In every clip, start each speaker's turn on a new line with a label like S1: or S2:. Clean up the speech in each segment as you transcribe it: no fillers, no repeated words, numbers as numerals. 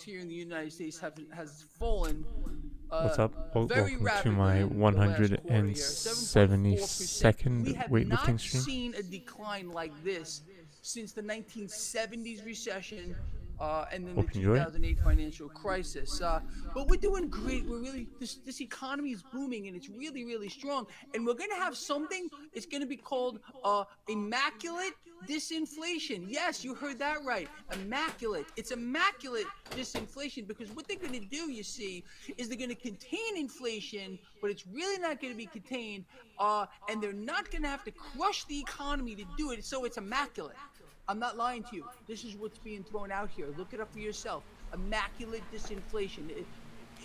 S1: here in the United States has fallen
S2: What's up?
S1: very
S2: Welcome to
S1: rapidly
S2: my
S1: in the last quarter here, 7.4%. We
S2: 172nd
S1: have
S2: weightlifting
S1: not
S2: stream.
S1: seen a decline like this since the 1970s recession and then the
S2: Hope you enjoy it.
S1: 2008 financial crisis. But we're doing great. We're really this economy is booming and it's really really strong. And we're gonna have something. It's gonna be called immaculate disinflation. Yes, you heard that right. Immaculate. It's immaculate disinflation because what they're going to do, you see, is they're going to contain inflation, but it's really not going to be contained, and they're not going to have to crush the economy to do it. So it's immaculate. I'm not lying to you. This is what's being thrown out here. Look it up for yourself. Immaculate disinflation.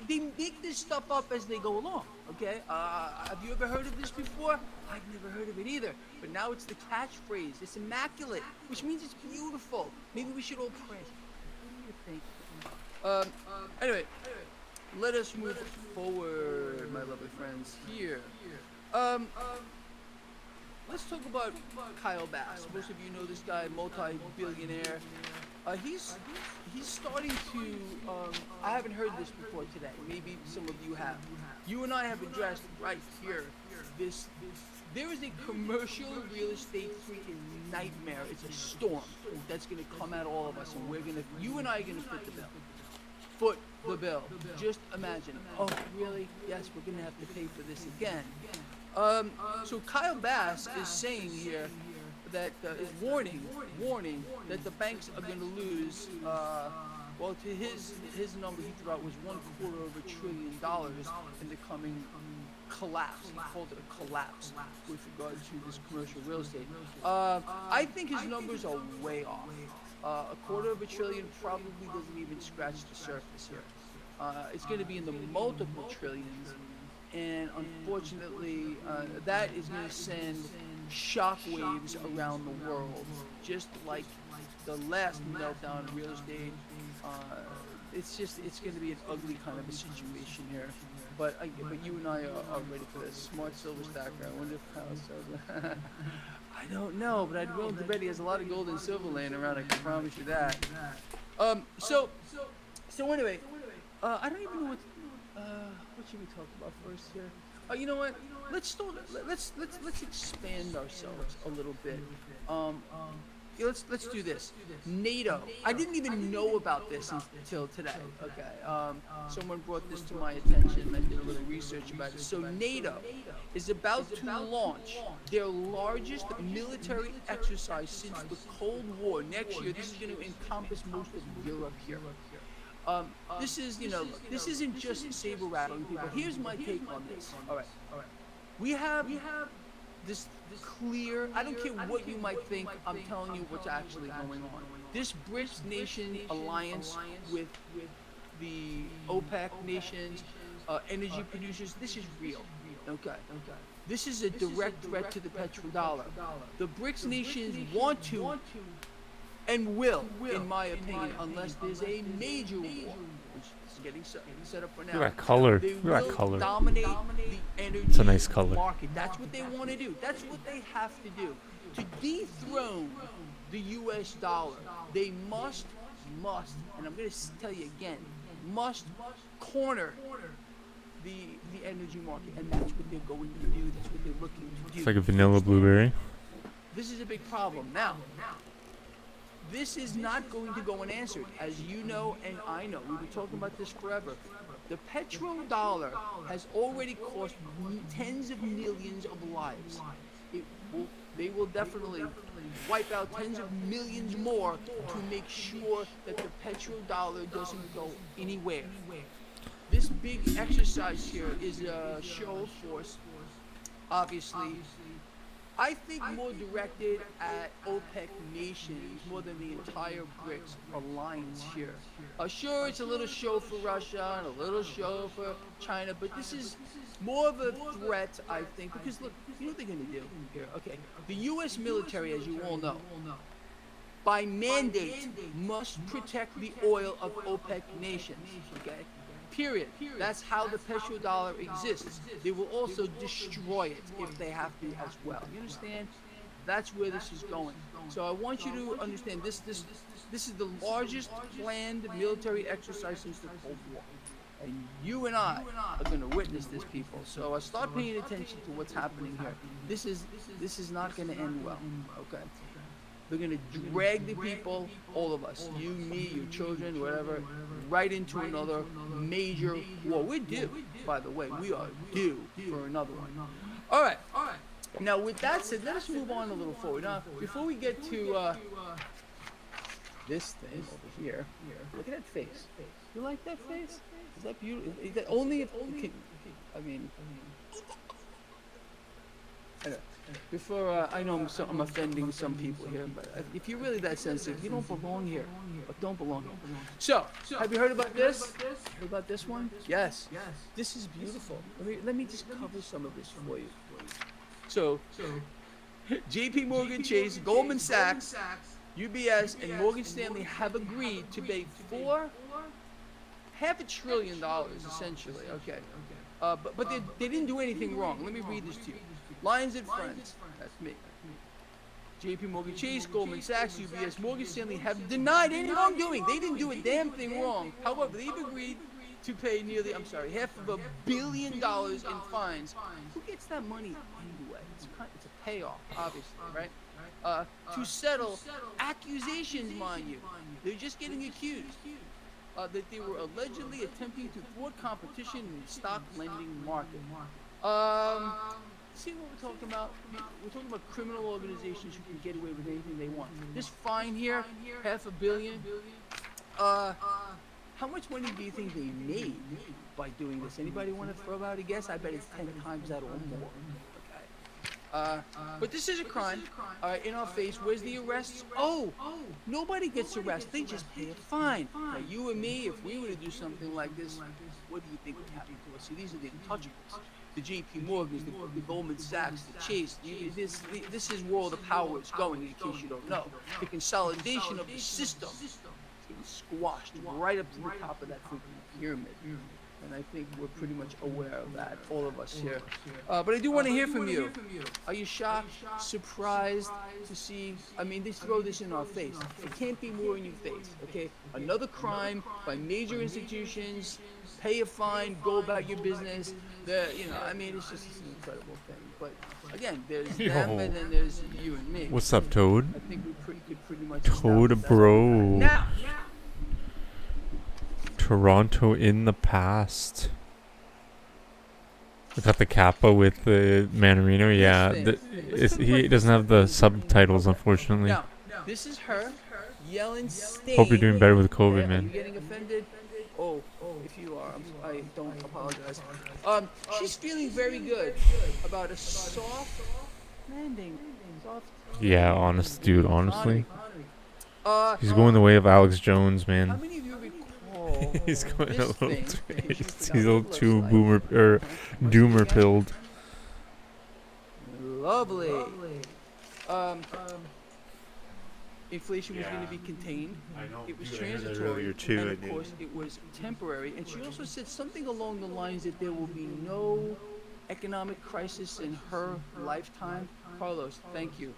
S1: They make this stuff up as they go along. Okay. Have you ever heard of this before? I've never heard of it either. But now it's the catchphrase. It's immaculate, which means it's beautiful. Maybe we should all print. What do you think? Anyway, let us move forward, my lovely friends. Here. Um, let's talk about Kyle Bass. Most of you know this guy, multi-billionaire. He's starting to. I haven't heard this before today. Maybe some of you have. You and I have addressed right here. This. There is a commercial real estate freaking nightmare. It's a storm that's gonna come at all of us, and you and I are gonna foot the bill. Just imagine. Oh, really? Yes, we're gonna have to pay for this again. So Kyle Bass is saying here that is warning that the banks are going to lose. Well, to his number he threw out was $250 billion in the coming collapse. He called it a collapse with regard to this commercial real estate. I think his numbers are way off. $250 billion probably doesn't even scratch the surface here. It's going to be in the multiple trillions. And unfortunately, that is going to send shockwaves around the world, just like the last meltdown in real estate. It's going to be an ugly kind of a situation here. But you and I are ready for this. Smart silver stacker. I wonder if Kyle sells. I don't know, but I'd be willing to bet he has a lot of gold and silver laying around. I can promise you that. So anyway, I don't even know what should we talk about first here? You know what? Let's expand ourselves a little bit. Yeah, let's do this. NATO. I didn't even know about this until today. Okay. Someone brought this to my attention. I did a little research about it. So NATO is about to launch their largest military exercise since the Cold War. Next year, this is going to encompass most of Europe here. This isn't just saber rattling people. Here's my take on this. All right. We have this clear. I don't care what you might think. I'm telling you what's actually going on. This BRICS nation alliance with the OPEC nations, energy producers. This is real. Okay. This is a direct threat to the petrodollar. The BRICS nations want to and will, in my opinion, unless there's a major war, which is getting set up for now.
S2: Look at that color.
S1: They
S2: Look at that
S1: will
S2: color.
S1: dominate the energy
S2: It's a nice color.
S1: market. That's what they want to do. That's what they have to do. To dethrone the U.S. dollar, they must, and I'm going to tell you again, must corner the energy market, and that's what they're going to do. That's what they're looking to do.
S2: It's like a vanilla blueberry.
S1: This is a big problem. Now, this is not going to go unanswered, as you know and I know. We've been talking about this forever. The petrodollar has already cost tens of millions of lives. They will definitely wipe out tens of millions more to make sure that the petrodollar doesn't go anywhere. This big exercise here is a show of force, obviously. I think more directed at OPEC nations more than the entire BRICS alliance here. Sure, it's a little show for Russia and a little show for China, but this is more of a threat, I think, because look, you know what they're going to do here? Okay, the U.S. military, as you all know, by mandate, must protect the oil of OPEC nations, okay? Period. That's how the petrodollar exists. They will also destroy it if they have to as well. You understand? That's where this is going. So I want you to understand this is the largest planned military exercise since the Cold War. And you and I are going to witness this, people. So start paying attention to what's happening here. This is not going to end well. Okay. They're going to drag the people, all of us, you, me, your children, whatever, right into another major war. We're due, by the way. We are due for another one. All right. Now, with that said, let us move on a little forward. Now, before we get to this thing over here, look at that face. You like that face? Is that beautiful? Is that only if I mean, anyway, before I know I'm offending some people here, but if you're really that sensitive, you don't belong here. Or don't belong here. So, have you heard about this? Heard about this one? Yes. This is beautiful. Let me just cover some of this for you. So, J.P. Morgan Chase, Goldman Sachs, UBS, and Morgan Stanley have agreed to pay $500 billion, essentially. Okay. But they didn't do anything wrong. Let me read this to you. Lions and Friends. That's me. J.P. Morgan Chase, Goldman Sachs, UBS, Morgan Stanley have denied any wrongdoing. They didn't do a damn thing wrong. However, they've agreed to pay nearly, $500 million in fines. Who gets that money anyway? It's a payoff, obviously, right? To settle accusations, mind you. They're just getting accused that they were allegedly attempting to thwart competition in the stock lending market. See what we're talking about? We're talking about criminal organizations who can get away with anything they want. This fine here, $500 million. How much money do you think they made by doing this? Anybody want to throw out a guess? I bet it's 10 times that or more. Okay. But this is a crime. In our face. Where's the arrests? Oh, nobody gets arrested. They just pay a fine. Now, you and me, if we were to do something like this, what do you think would happen to us? See, these are the untouchables. The J.P. Morgans, the Goldman Sachs, the Chase. This is where all the power is going, in case you don't know. The consolidation of the system is getting squashed right up to the top of that freaking pyramid. And I think we're pretty much aware of that, all of us here. But I do want to hear from you. Are you shocked, surprised to see? I mean, they throw this in our face. It can't be more in your face, okay? Another crime by major institutions. Pay a fine, go about your business. I mean, it's just an incredible thing. But again, there's them and then there's you and me.
S2: What's up, Toad?
S1: I think we could pretty much.
S2: Toad, bro.
S1: Now.
S2: Toronto in the past. Is that the Kappa with the Manarino? Yeah. He doesn't have the subtitles, unfortunately.
S1: Now, this is her yelling state.
S2: Hope you're doing better with COVID, man.
S1: Are you getting offended? Oh, if you are, I don't apologize. She's feeling very good about a soft landing.
S2: Yeah, honestly. He's going the way of Alex Jones, man.
S1: How many of you recall
S2: He's going a little
S1: thing
S2: too,
S1: that you
S2: he's
S1: forgot
S2: a little
S1: what it
S2: too
S1: looks like?
S2: doomer pilled.
S1: Lovely. Inflation was going to be contained. It was transitory, and of course it was temporary. And she also said something along the lines that there will be no economic crisis in her lifetime. Carlos, thank you.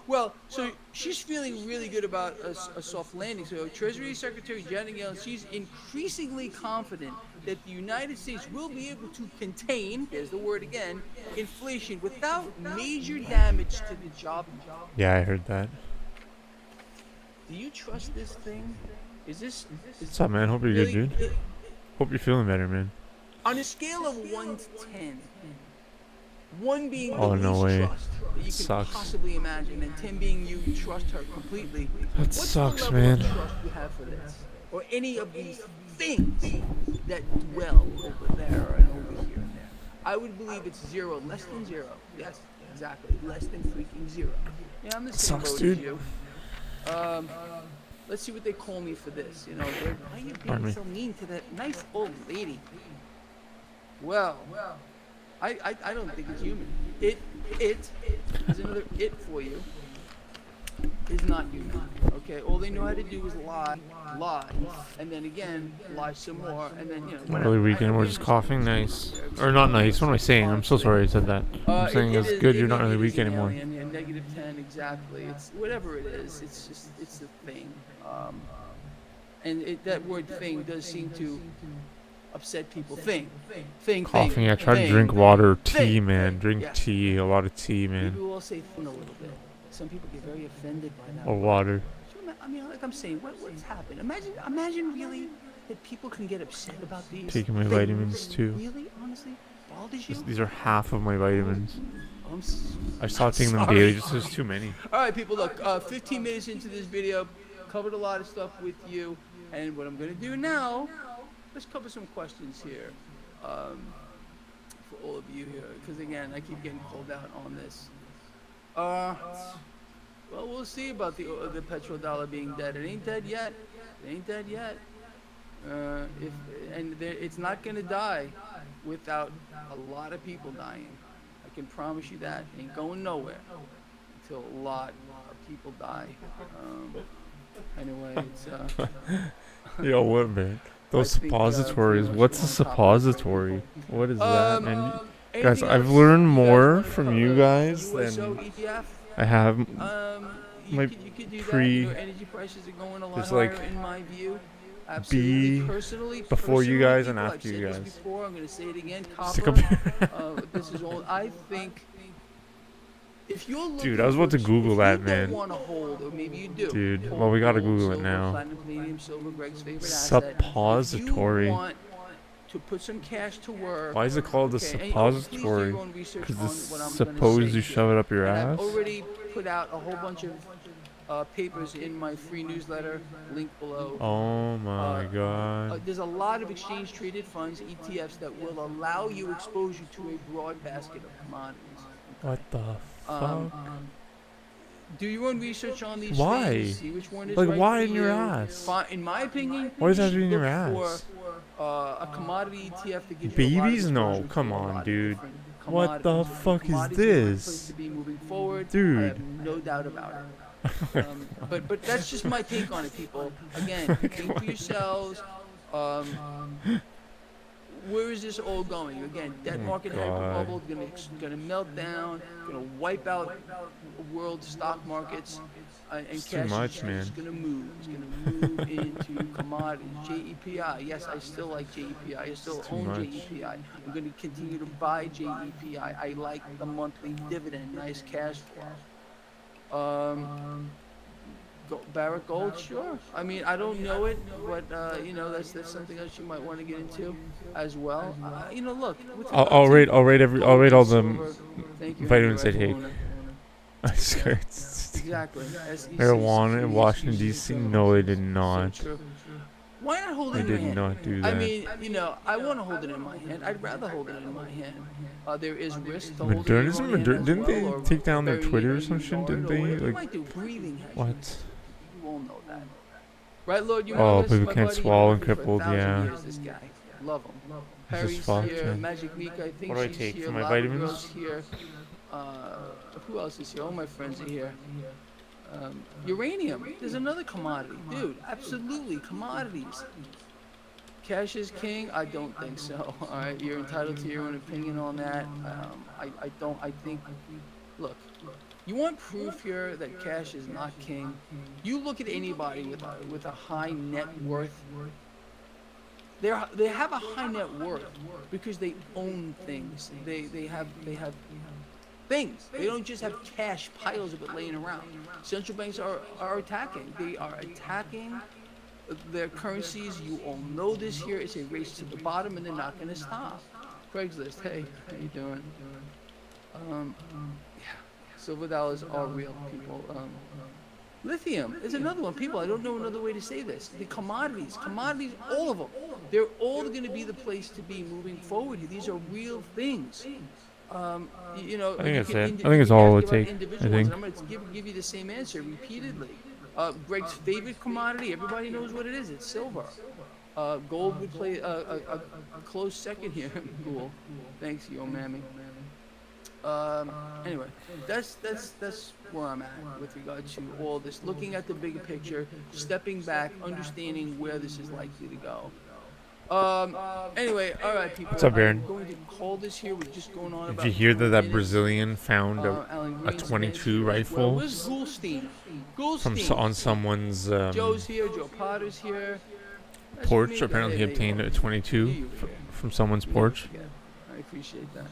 S1: Well, so she's feeling really good about a soft landing. So Treasury Secretary Janet Yellen, she's increasingly confident that the United States will be able to contain, there's the word again, inflation without major damage to the job market.
S2: Yeah, I heard that.
S1: Do you trust this thing?
S2: What's up, man? Hope you're good, dude. Hope you're feeling better, man.
S1: On a scale of 1 to 10, 1 being the
S2: Oh, no way.
S1: trust that you can possibly imagine, and 10 being you trust her completely.
S2: That
S1: What's
S2: sucks,
S1: the level
S2: man.
S1: of trust you have for this? Or any of these things that dwell over there and over here and there? I would believe it's 0, less than 0. Yes, exactly, less than freaking 0. Yeah, I'm the same boat as you. Let's see what they call me for this. Why are you being so mean to that nice old lady? Well, I don't think it's human. It is another it for you. is not unique. Okay, all they know how to do is lie, and then again lie some more, and then
S2: Not
S1: whatever.
S2: really weak
S1: We
S2: anymore, just
S1: understand
S2: coughing.
S1: this.
S2: Nice. Or not
S1: Everybody
S2: nice.
S1: wants
S2: What
S1: to
S2: am I
S1: be
S2: saying? I'm so sorry I
S1: confident.
S2: said that. I'm saying
S1: It
S2: it's
S1: is.
S2: good. You're not
S1: Maybe
S2: really
S1: it is
S2: weak
S1: an
S2: anymore.
S1: alien. Yeah, -10 exactly. It's whatever it is. It's just it's the thing. And that word thing does seem to upset people.
S2: Coughing. Yeah, try to
S1: Thing,
S2: drink water or tea,
S1: thing.
S2: man. Drink
S1: Yes.
S2: tea. A lot of tea,
S1: Maybe
S2: man.
S1: we'll say thing a little bit. Some people get very offended by that
S2: Or
S1: word.
S2: water.
S1: I mean, like I'm saying, what's happened? Imagine really that people can get upset about these
S2: Taking my vitamins
S1: things.
S2: too.
S1: Really, honestly, bothers you?
S2: These are half of my vitamins. I
S1: I'm
S2: stopped taking them daily
S1: sorry.
S2: just 'cause there's too many.
S1: All right, people, look, 15 minutes into this video, covered a lot of stuff with you, and what I'm gonna do now, let's cover some questions here, for all of you here, because again, I keep getting called out on this. Well, we'll see about the petrodollar being dead. It ain't dead yet. It ain't dead yet. It's not gonna die without a lot of people dying. I can promise you that. It ain't going nowhere until a lot of people die. Anyway, it's
S2: Yo, what, man? Those
S1: I think,
S2: suppositories.
S1: pretty much
S2: What's a
S1: on top of this.
S2: suppository? What is that, man? Guys,
S1: Anything
S2: I've
S1: else
S2: learned
S1: you guys
S2: more
S1: wanna
S2: from
S1: cover?
S2: you guys
S1: USO
S2: than
S1: ETF.
S2: I have
S1: You
S2: my
S1: could do that.
S2: pre.
S1: Energy prices are going a lot
S2: There's
S1: higher
S2: like
S1: in my view. Absolutely.
S2: B
S1: Personally,
S2: before you guys and
S1: people, I've
S2: after
S1: said
S2: you
S1: this
S2: guys.
S1: before. I'm going to say it again.
S2: Stick
S1: Copper.
S2: up.
S1: This is all. I think if you're looking
S2: Dude, I was about to Google
S1: if
S2: that,
S1: you
S2: man.
S1: don't want to hold, or maybe you do.
S2: Dude,
S1: hold
S2: well, we gotta
S1: gold,
S2: Google it
S1: silver,
S2: now.
S1: platinum, palladium, silver, Greg's favorite asset. If you
S2: Suppository.
S1: want to put some cash to work.
S2: Why is it called a
S1: Okay, please do
S2: suppository?
S1: your own research
S2: Because
S1: on
S2: it's
S1: what I'm going to
S2: supposed
S1: say
S2: you
S1: here.
S2: shove it up your
S1: And
S2: ass?
S1: I've already put out a whole bunch of papers in my free newsletter, link below.
S2: Oh my god.
S1: There's a lot of exchange traded funds, ETFs, that will allow you exposure to a broad basket of commodities.
S2: What the fuck?
S1: Do your own research on these
S2: Why?
S1: things. See which one is
S2: Like,
S1: right
S2: why
S1: for
S2: in your
S1: you.
S2: ass?
S1: In my opinion,
S2: Why does
S1: you
S2: that have to
S1: should
S2: be in your
S1: look
S2: ass?
S1: for a commodity ETF that gives you a lot of
S2: Babies? No,
S1: exposure
S2: come
S1: to a
S2: on,
S1: lot of
S2: dude.
S1: different
S2: What the
S1: commodities.
S2: fuck is
S1: Commodities are a great place
S2: this?
S1: to be moving forward. I
S2: Dude.
S1: have no doubt about it. But that's just my take on it, people. Again, think for yourselves. Where is this all going? Again, debt market bubble gonna melt down, gonna wipe out world stock markets, and
S2: It's too
S1: cash
S2: much,
S1: is
S2: man.
S1: just gonna move. It's gonna move into commodities. JEPI, yes, I still like JEPI. I still
S2: It's too
S1: own
S2: much.
S1: JEPI. I'm gonna continue to buy JEPI. I like the monthly dividend, nice cash flow. Barrett Gold, sure. I mean, I don't know it, but that's something else you might want to get into as well. Look.
S2: I'll rate all the
S1: Thank you,
S2: vitamins I
S1: Henry
S2: take.
S1: Riffeluna.
S2: I swear.
S1: Exactly.
S2: Marijuana in Washington D.C. No, they did not.
S1: So true. Why not hold
S2: They
S1: it in your
S2: did
S1: hand?
S2: not do
S1: I
S2: that.
S1: mean, I want to hold it in my hand. I'd rather hold it in my hand. There is risk to holding it in your own hand as
S2: Didn't
S1: well,
S2: they
S1: or
S2: take down their
S1: burying it
S2: Twitter or
S1: in
S2: some
S1: your
S2: shit?
S1: yard,
S2: Didn't
S1: or
S2: they?
S1: whatever you
S2: Like,
S1: might do. Breathing has
S2: what?
S1: You all know that. Right, Lord? You
S2: Oh,
S1: know this?
S2: people
S1: My
S2: can't
S1: buddy,
S2: swallow
S1: he's been with me for
S2: and crippled,
S1: 1,000
S2: yeah.
S1: years, this guy. Love him.
S2: This is
S1: Perry's
S2: fucked,
S1: here.
S2: yeah.
S1: Magic Mika, I think
S2: What do I
S1: she's
S2: take
S1: here.
S2: for my
S1: Lava
S2: vitamins?
S1: Girl's here. Who else is here? All my friends are here. Uranium. There's another commodity. Dude, absolutely. Commodities. Cash is king? I don't think so. All right, you're entitled to your own opinion on that. I think, look, you want proof here that cash is not king? You look at anybody with a high net worth. They have a high net worth because they own things. They have things. They don't just have cash, piles of it laying around. Central banks are attacking. They are attacking their currencies. You all know this here. It's a race to the bottom, and they're not going to stop. Craigslist, hey, how you doing? Silver dollars are real, people. Lithium is another one. People, I don't know another way to say this. The commodities, all of them. They're all going to be the place to be moving forward. These are real things.
S2: I think that's it. I think it's all it takes. I think.
S1: I'm going to give you the same answer repeatedly. Greg's favorite commodity, everybody knows what it is. It's silver. Gold would play a close second here. Cool. Thanks, yo, mammy. Anyway, that's where I'm at with regard to all this. Looking at the bigger picture, stepping back, understanding where this is likely to go. Anyway, all right,
S2: What's
S1: people.
S2: up,
S1: I'm
S2: Aaron?
S1: going to call this here. We're just going on
S2: Did you
S1: about
S2: hear that
S1: 20
S2: that
S1: minutes.
S2: Brazilian found
S1: Alan
S2: a
S1: Greenspan's
S2: 22
S1: here as well.
S2: rifle
S1: Where's Goulstein?
S2: on
S1: Goulstein.
S2: someone's
S1: Joe's here. Joe Potter's here. That's for
S2: porch?
S1: me. Go
S2: Apparently,
S1: ahead.
S2: he
S1: There you
S2: obtained
S1: go.
S2: a
S1: You
S2: 22
S1: you forget.
S2: from someone's
S1: You never
S2: porch.
S1: forget. I appreciate that.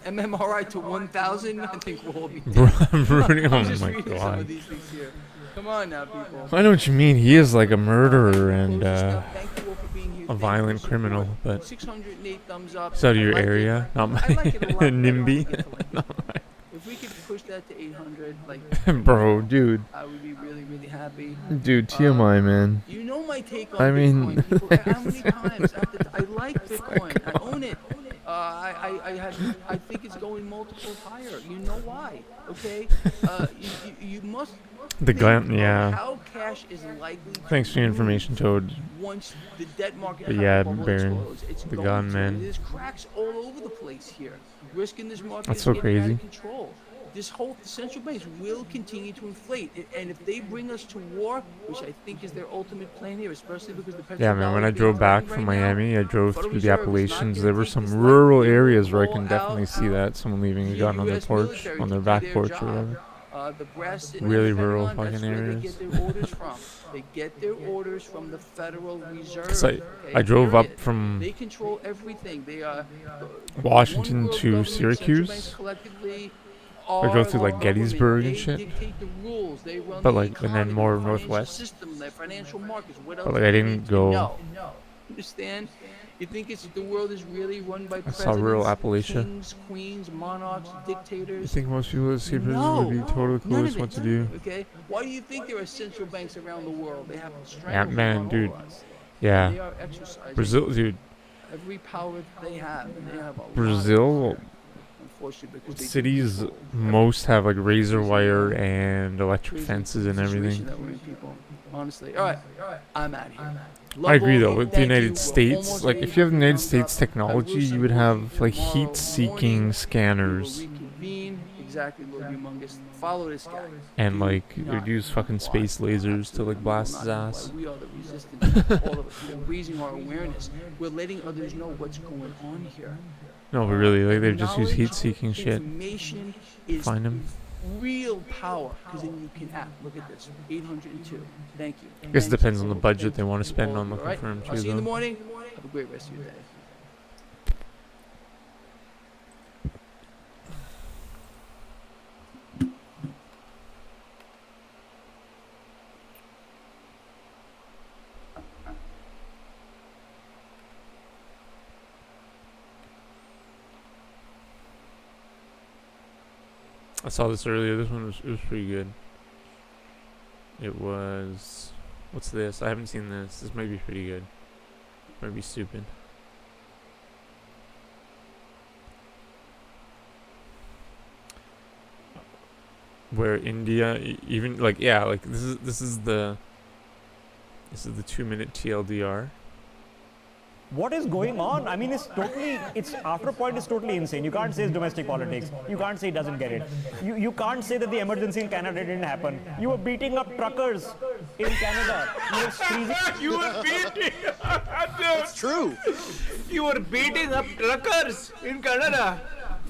S1: MMRI to 1,000. I think we'll all be
S2: Bro,
S1: dead.
S2: oh
S1: I'm just
S2: my
S1: reading some of
S2: god!
S1: these things here. Come on now, people.
S2: I know what you mean. He is like a murderer and
S1: Close this up. Thank you all for being here.
S2: a
S1: Thank you for
S2: violent
S1: support.
S2: criminal, but
S1: 608 thumbs up.
S2: it's out of
S1: I
S2: your
S1: like
S2: area,
S1: it.
S2: not my
S1: I like it a lot better when we
S2: NIMBY.
S1: get to, like, if we could push that to 800, like,
S2: Bro, dude,
S1: I would be really, really happy.
S2: TMI, man.
S1: You know my take on
S2: I mean,
S1: Bitcoin. People, how many times? I like Bitcoin. I own it. I think it's going multiples higher. You know why? Okay. You must.
S2: The
S1: think
S2: gun,
S1: of
S2: yeah.
S1: How cash is likely.
S2: Thanks for your information, Toad.
S1: Once the debt market
S2: But
S1: kind
S2: yeah,
S1: of bubble
S2: Baron,
S1: explodes, it's
S2: the
S1: going
S2: gun,
S1: to.
S2: man.
S1: There's cracks all over the place here. Risk in this market
S2: That's
S1: is
S2: so
S1: getting out
S2: crazy.
S1: of control. This whole central banks will continue to inflate, and if they bring us to war, which I think is their ultimate plan here, especially because the
S2: Yeah, man, when I drove back from
S1: right now,
S2: Miami, I drove
S1: Federal
S2: through the
S1: Reserve is not
S2: Appalachians.
S1: gonna
S2: There were
S1: take
S2: some
S1: this
S2: rural
S1: lightly. They will
S2: areas where I
S1: roll
S2: can definitely
S1: out
S2: see that. Someone leaving a
S1: the
S2: gun on their
S1: US
S2: porch,
S1: military
S2: on
S1: to
S2: their
S1: do
S2: back
S1: their
S2: porch or
S1: job.
S2: whatever.
S1: The brass sitting
S2: Really
S1: at the
S2: rural
S1: Pentagon,
S2: fucking
S1: that's where they
S2: areas.
S1: get their orders from. They get their orders from the Federal Reserve.
S2: Cause I
S1: Okay,
S2: drove up
S1: period.
S2: from
S1: They control everything. They are
S2: Washington
S1: one world
S2: to
S1: government, central banks
S2: Syracuse.
S1: collectively
S2: I drove
S1: are
S2: through like
S1: government.
S2: Gettysburg and
S1: They
S2: shit.
S1: dictate the rules. They run
S2: But
S1: the
S2: like, and then
S1: economy,
S2: more
S1: the financial
S2: northwest.
S1: system, the financial markets. What else
S2: But like,
S1: do
S2: I
S1: you
S2: didn't
S1: need
S2: go.
S1: to know? Understand? You think it's the world is really run by
S2: I saw rural
S1: presidents,
S2: Appalachia.
S1: kings, queens, monarchs,
S2: You
S1: dictators?
S2: think most people that see prison
S1: No,
S2: would be totally
S1: none
S2: clueless
S1: of
S2: what
S1: it.
S2: to do?
S1: Okay, why do you think there are central banks around the world? They have
S2: Yeah,
S1: stranglehold
S2: man,
S1: on
S2: dude.
S1: all of us.
S2: Yeah,
S1: They are exercising
S2: Brazil, dude.
S1: every power they have, and they have a lot
S2: Brazil,
S1: of it, unfortunately, because they do
S2: cities
S1: control
S2: most have like razor
S1: Crazy,
S2: wire
S1: yeah.
S2: and electric
S1: crazy
S2: fences and
S1: situation
S2: everything.
S1: that we're in, people. Honestly, all right, I'm out here.
S2: I agree
S1: Love
S2: though.
S1: all,
S2: With the
S1: thank you.
S2: United
S1: We're
S2: States,
S1: almost
S2: like
S1: at
S2: if you have the
S1: 800
S2: United
S1: thumbs
S2: States
S1: up.
S2: technology,
S1: I will
S2: you would
S1: see
S2: have like
S1: tomorrow
S2: heat-seeking
S1: morning. We will
S2: scanners
S1: reconvene. Exactly, Lord Humongous. Follow this guy.
S2: and
S1: Do
S2: like
S1: not
S2: they'd use fucking
S1: comply.
S2: space lasers to
S1: Absolutely,
S2: like
S1: we will
S2: blast
S1: not
S2: his ass.
S1: comply. We are the resistance. All of us. We're raising our awareness. We're letting others know what's going on here.
S2: No, but really, like they
S1: And
S2: just use
S1: knowledge,
S2: heat-seeking shit.
S1: Information is
S2: Find him.
S1: real power, because then you can act. Look at this, 802. Thank you.
S2: I guess it
S1: Thank
S2: depends
S1: you.
S2: on the budget
S1: Thank
S2: they
S1: you.
S2: want to spend
S1: All
S2: on
S1: of you,
S2: looking
S1: all right?
S2: for him
S1: I'll
S2: too,
S1: see you in the
S2: though.
S1: morning. Have a great rest of your day.
S2: I saw this earlier. This one was pretty good. It was, what's this? I haven't seen this. This might be pretty good. Might be stupid. Where India, even like like this is the 2-minute TLDR.
S3: What is going on? I mean, it's after a point, it's totally insane. You can't say it's domestic politics. You can't say it doesn't get it. You can't say that the emergency in Canada didn't happen. You were beating up truckers in Canada. You were freezing.
S4: You were beating.
S5: It's true.
S4: You were beating up truckers in Canada.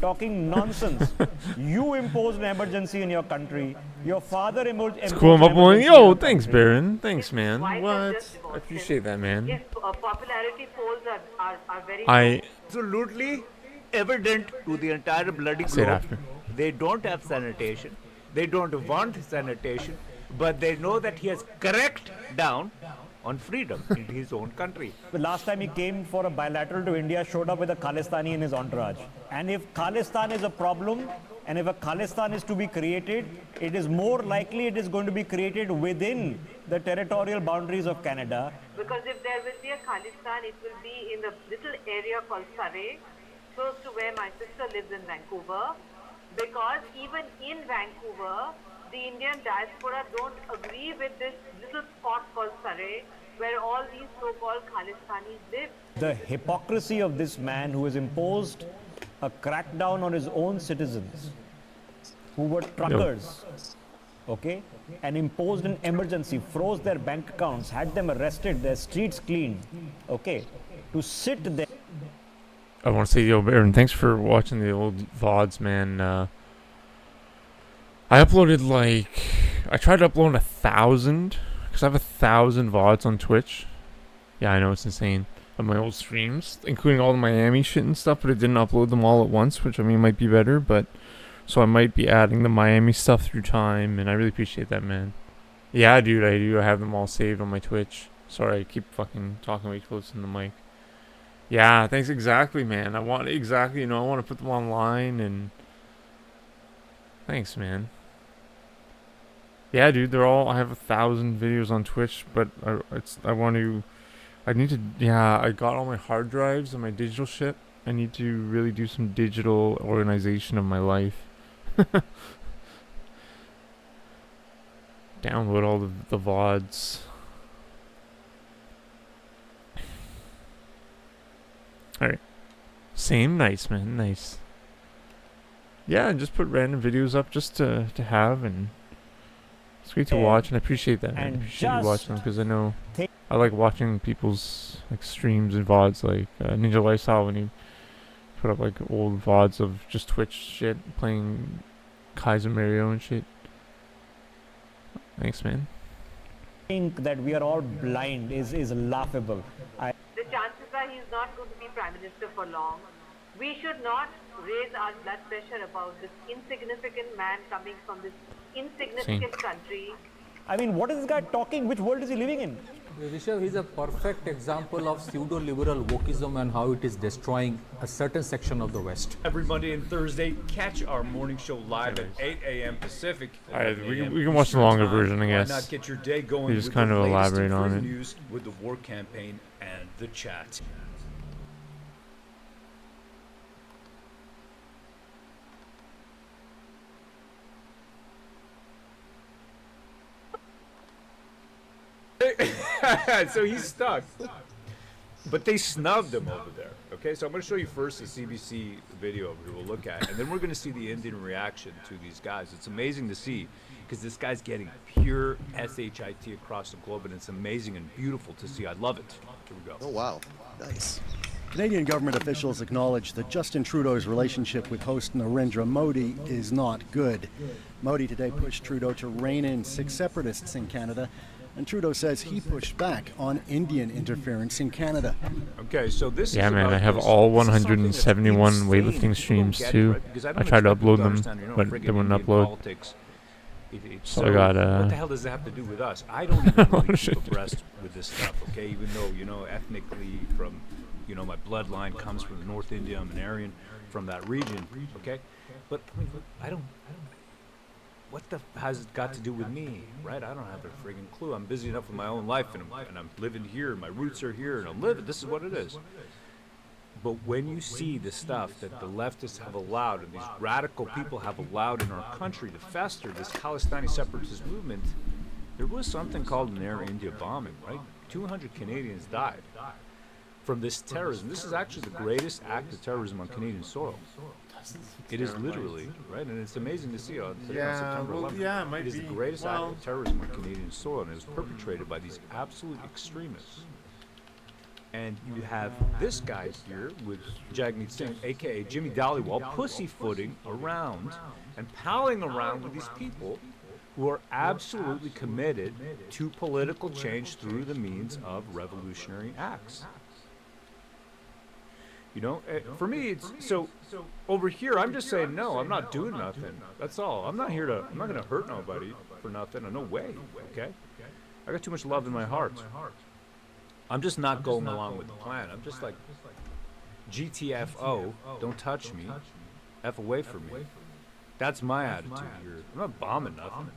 S3: Talking nonsense. You imposed an emergency in your country. Your father imposed
S2: It's cool. I'm
S3: an
S2: uploading.
S3: emergency in
S2: Yo,
S3: your
S2: thanks,
S3: country.
S2: Baron. Thanks, man.
S6: Why
S2: What?
S6: just
S2: I appreciate that, man.
S6: Yes, popularity polls are very
S2: I
S4: Absolutely evident to the entire bloody
S2: say it
S4: globe.
S2: after.
S4: They don't have sanitation. They don't want sanitation. But they know that he has cracked down on freedom in his own country.
S3: The last time he came for a bilateral to India, showed up with a Khalistani in his entourage. And if Khalistan is a problem, and if a Khalistan is to be created, it is more likely it is going to be created within the territorial boundaries of Canada.
S6: because if there will be a Khalistan, it will be in the little area called Surrey, close to where my sister lives in Vancouver. Because even in Vancouver, the Indian diaspora don't agree with this little spot called Surrey, where all these so-called Khalistanis live.
S3: The hypocrisy of this man who has imposed a crackdown on his own citizens who were truckers, okay, and imposed an emergency, froze their bank accounts, had them arrested, their streets cleaned, okay, to sit there.
S2: I want to say, yo, Baron, thanks for watching the old VODs, man. I uploaded I tried to upload 1,000, because I have 1,000 VODs on Twitch. Yeah, I know, it's insane. Of my old streams, including all the Miami shit and stuff, but it didn't upload them all at once, which I mean might be better, but so I might be adding the Miami stuff through time, and I really appreciate that, man. Yeah, dude, I do. I have them all saved on my Twitch. Sorry, I keep fucking talking way close in the mic. Yeah, thanks, exactly, man. I want to put them online, and thanks, man. Yeah, dude, I have 1,000 videos on Twitch, but I got all my hard drives and my digital shit. I need to really do some digital organization of my life. Download all the VODs. Alright. Same, nice, man, nice. Yeah, and just put random videos up just to have, and it's great to watch, and I appreciate that, man. I
S3: And
S2: appreciate you watching them, because I know
S3: think-
S2: I like watching people's streams and VODs, like Ninja Lifestyle, when he put up old VODs of just Twitch shit, playing Kaiser Mario and shit. Thanks, man.
S3: Think that we are all blind is laughable.
S6: The chances are he's not going to be Prime Minister for long. We should not raise our blood pressure about this insignificant man coming from this insignificant country.
S3: I mean, what is this guy talking? Which world is he living in?
S7: Rishabh is a perfect example of pseudo-liberal wokeism and how it is destroying a certain section of the West.
S8: Every Monday and Thursday, catch our morning show live at 8 a.m. Pacific.
S2: Alright,
S8: 11
S2: we
S8: a.m.
S2: can watch the
S8: Eastern
S2: longer
S8: time.
S2: version, I
S8: Why
S2: guess.
S8: not get your day going
S2: We just
S8: with
S2: kind
S8: the
S2: of
S8: latest
S2: elaborate on
S8: improved
S2: it.
S8: news with the war campaign and the chat. So he's stuck. But they snubbed him over there. Okay, so I'm going to show you first the CBC video over here we'll look at, and then we're going to see the Indian reaction to these guys. It's amazing to see because this guy's getting pure SHIT across the globe, and it's amazing and beautiful to see. I love it. Here we go.
S5: Oh, wow. Nice.
S9: Canadian government officials acknowledge that Justin Trudeau's relationship with host Narendra Modi is not good. Modi today pushed Trudeau to rein in 6 separatists in Canada, and Trudeau says he pushed back on Indian interference in Canada.
S8: Okay, so this
S2: Yeah,
S8: is
S2: man,
S8: about
S2: I have
S8: this.
S2: all
S8: This is something that's
S2: 171
S8: insane
S2: weightlifting
S8: people
S2: streams
S8: don't get,
S2: too.
S8: right? Because
S2: I
S8: don't
S2: tried to
S8: expect people
S2: upload them,
S8: understand,
S2: but
S8: friggin'
S2: they wouldn't
S8: Indian
S2: upload.
S8: politics.
S2: So I got,
S8: what the hell does that have to do with us? I don't even really keep abreast with this stuff, okay? Even though, ethnically from, my bloodline comes from the North India, I'm an Aryan from that region, okay? But, I don't, what the has it got to do with me, right? I don't have a friggin' clue. I'm busy enough with my own life, and I'm living here, and my roots are here, and I'm living. This is what it is. But when you see the stuff that the leftists have allowed, and these radical people have allowed in our country to fester, this Khalistani separatist movement, there was something called an Air India bombing, right? 200 Canadians died from this terrorism. This is actually the greatest act of terrorism on Canadian soil. It is literally, right? And it's amazing to see on September 11th. It is the greatest act of terrorism on Canadian soil, and it was perpetrated by these absolute extremists. And you have this guy here with Jagmeet Singh, aka Jimmy Dhaliwal, pussyfooting around and palling around with these people who are absolutely committed to political change through the means of revolutionary acts. For me, it's so over here. I'm just saying no. I'm not doing nothing. That's all. I'm not going to hurt nobody for nothing. No way. Okay. I got too much love in my heart. I'm just not going along with the plan. I'm just like, GTFO, don't touch me, F away from me. That's my attitude here. I'm not bombing nothing.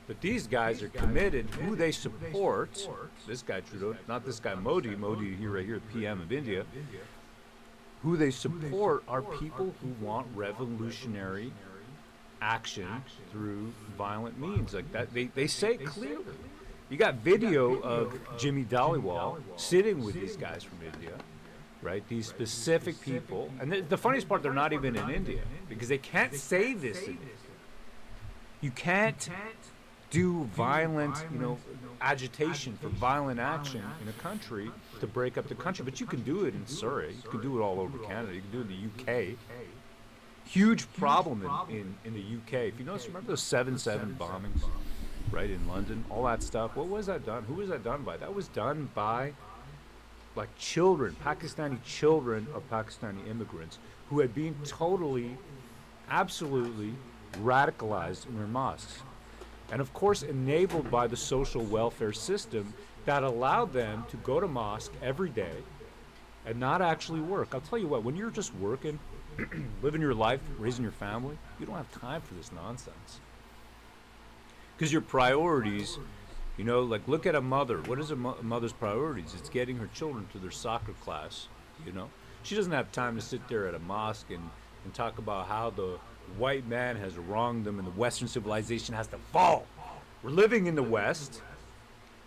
S8: But these guys are committed, who they support, this guy Trudeau, not this guy Modi here, right here, PM of India, who they support are people who want revolutionary action through violent means. Like that, they say clearly. You got video of Jimmy Dhaliwal sitting with these guys from India, right? These specific people, and the funniest part, they're not even in India because they can't say this in India. You can't do violent, agitation for violent action in a country to break up the country, but you can do it in Surrey. You can do it all over Canada. You can do it in the UK. Huge problem in the UK. If you notice, remember those 7/7 bombings, right, in London? All that stuff. What was that done? Who was that done by? That was done by, like, children, Pakistani children of Pakistani immigrants who had been totally, absolutely radicalized in their mosques. And of course, enabled by the social welfare system that allowed them to go to mosque every day and not actually work. I'll tell you what, when you're just working, living your life, raising your family, you don't have time for this nonsense. Because your priorities, like, look at a mother. What is a mother's priorities? It's getting her children to their soccer class, She doesn't have time to sit there at a mosque and talk about how the white man has wronged them and the Western civilization has to fall. We're living in the West.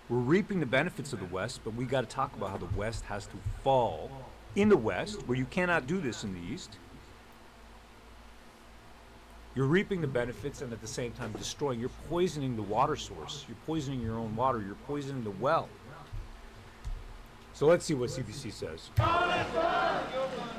S8: We're reaping the benefits of the West, but we got to talk about how the West has to fall in the West, where you cannot do this in the East. You're reaping the benefits and at the same time destroying. You're poisoning the water source. You're poisoning your own water. You're poisoning the well. So let's see what CBC says.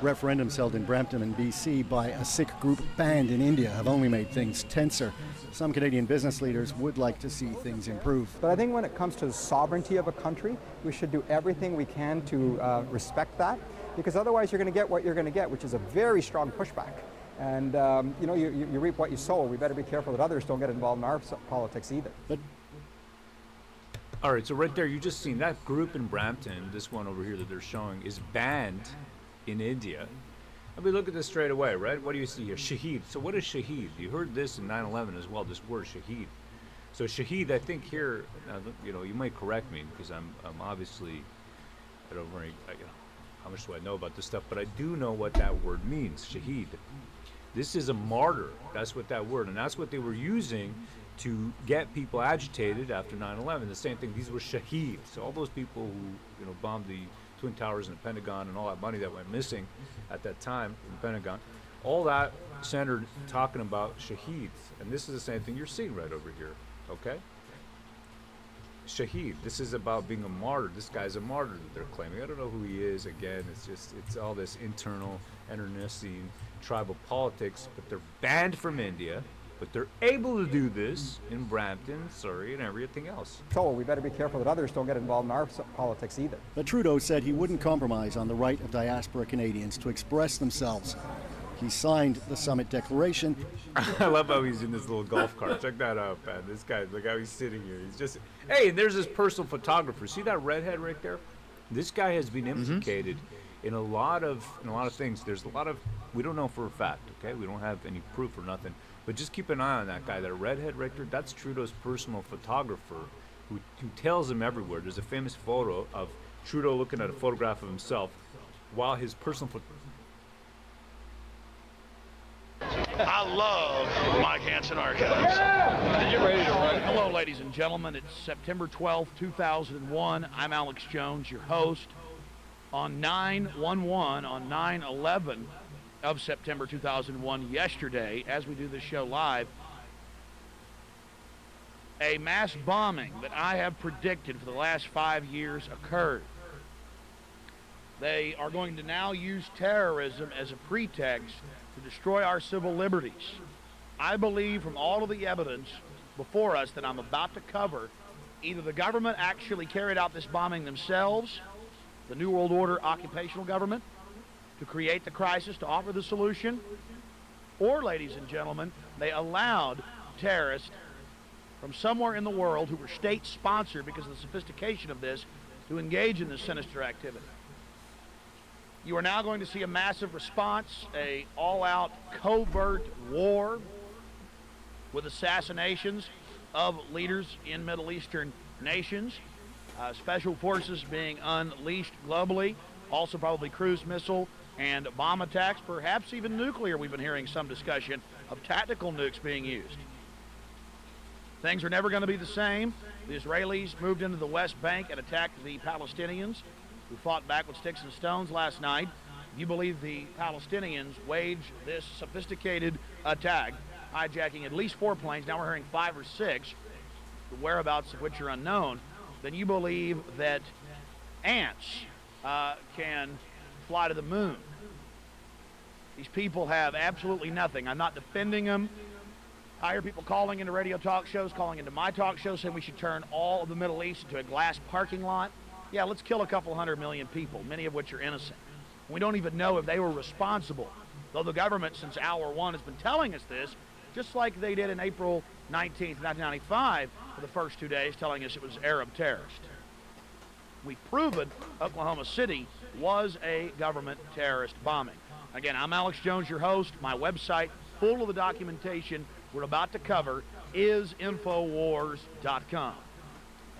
S9: Referendums held in Brampton and BC by a Sikh group banned in India have only made things tenser. Some Canadian business leaders would like to see things improve.
S10: But I think when it comes to the sovereignty of a country, we should do everything we can to respect that, because otherwise you're going to get what you're going to get, which is a very strong pushback. And you reap what you sow. We better be careful that others don't get involved in our politics either.
S8: All right, so right there, you just seen that group in Brampton, this one over here that they're showing, is banned in India. And we look at this straight away, right? What do you see here? Shaheed. So what is Shaheed? You heard this in 9/11 as well, this word Shaheed. So Shaheed, I think here, you might correct me because I'm obviously, I don't very, how much do I know about this stuff, but I do know what that word means, Shaheed. This is a martyr. That's what that word, and that's what they were using to get people agitated after 9/11. The same thing, these were shaheeds. So all those people who bombed the Twin Towers and the Pentagon and all that money that went missing at that time in the Pentagon, all that centered talking about shaheeds. And this is the same thing you're seeing right over here, okay? Shaheed, this is about being a martyr. This guy's a martyr that they're claiming. I don't know who he is. Again, it's all this internal, internecine, tribal politics, but they're banned from India. But they're able to do this in Brampton, Surrey, and everything else.
S10: So we better be careful that others don't get involved in our politics either.
S9: But Trudeau said he wouldn't compromise on the right of diaspora Canadians to express themselves. He signed the summit declaration.
S8: I love how he's in this little golf cart. Check that out, man. This guy, look how he's sitting here. He's just, hey, and there's this personal photographer. See that redhead right there? This guy has been implicated in a lot of things. There's a lot of, we don't know for a fact, okay? We don't have any proof or nothing. But just keep an eye on that guy, that redhead right there. That's Trudeau's personal photographer who tails him everywhere. There's a famous photo of Trudeau looking at a photograph of himself while his personal
S11: I love Mike Hansen Archives. Yeah! You ready to run? Hello, ladies and gentlemen. It's September 12th, 2001. I'm Alex Jones, your host. On 9/11, on 9/11 of September 2001, yesterday, as we do this show live, a mass bombing that I have predicted for the last 5 years occurred. They are going to now use terrorism as a pretext to destroy our civil liberties. I believe from all of the evidence before us that I'm about to cover, either the government actually carried out this bombing themselves, the New World Order occupational government, to create the crisis, to offer the solution, or, ladies and gentlemen, they allowed terrorists from somewhere in the world who were state-sponsored because of the sophistication of this to engage in this sinister activity. You are now going to see a massive response, a all-out covert war with assassinations of leaders in Middle Eastern nations, special forces being unleashed globally, also probably cruise missile and bomb attacks, perhaps even nuclear. We've been hearing some discussion of tactical nukes being used. Things are never going to be the same. The Israelis moved into the West Bank and attacked the Palestinians. who fought back with sticks and stones last night. You believe the Palestinians waged this sophisticated attack, hijacking at least 4 planes, now we're hearing 5 or 6, the whereabouts of which are unknown, then you believe that ants can fly to the moon. These people have absolutely nothing. I'm not defending them. I hear people calling into radio talk shows, calling into my talk shows, saying we should turn all of the Middle East into a glass parking lot. Yeah, let's kill a couple 100 million people, many of which are innocent. We don't even know if they were responsible, though the government since hour one has been telling us this, just like they did in April 19th, 1995, for the first 2 days, telling us it was Arab terrorists. We've proven Oklahoma City was a government terrorist bombing. Again, I'm Alex Jones, your host. My website, full of the documentation we're about to cover, is Infowars.com. I want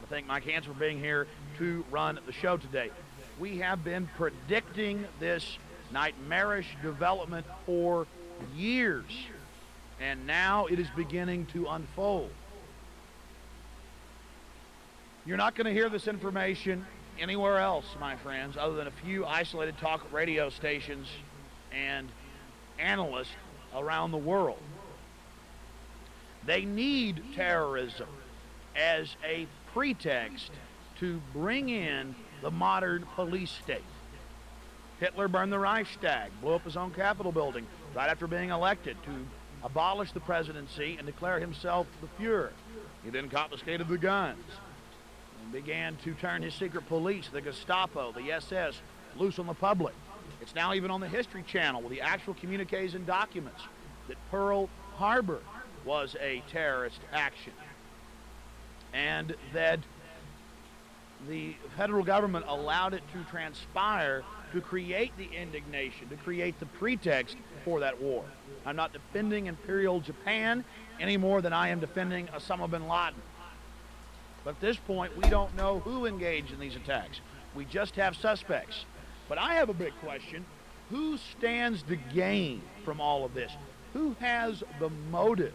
S11: to thank Mike Hans for being here to run the show today. We have been predicting this nightmarish development for years, and now it is beginning to unfold. You're not going to hear this information anywhere else, my friends, other than a few isolated talk radio stations and analysts around the world. They need terrorism as a pretext to bring in the modern police state. Hitler burned the Reichstag, blew up his own Capitol building right after being elected to abolish the presidency and declare himself the Fuhrer. He then confiscated the guns and began to turn his secret police, the Gestapo, the SS, loose on the public. It's now even on the History Channel with the actual communiques and documents that Pearl Harbor was a terrorist action, and that the federal government allowed it to transpire to create the indignation, to create the pretext for that war. I'm not defending Imperial Japan any more than I am defending Osama bin Laden. But at this point, we don't know who engaged in these attacks. We just have suspects. But I have a big question. Who stands to gain from all of this? Who has the motive?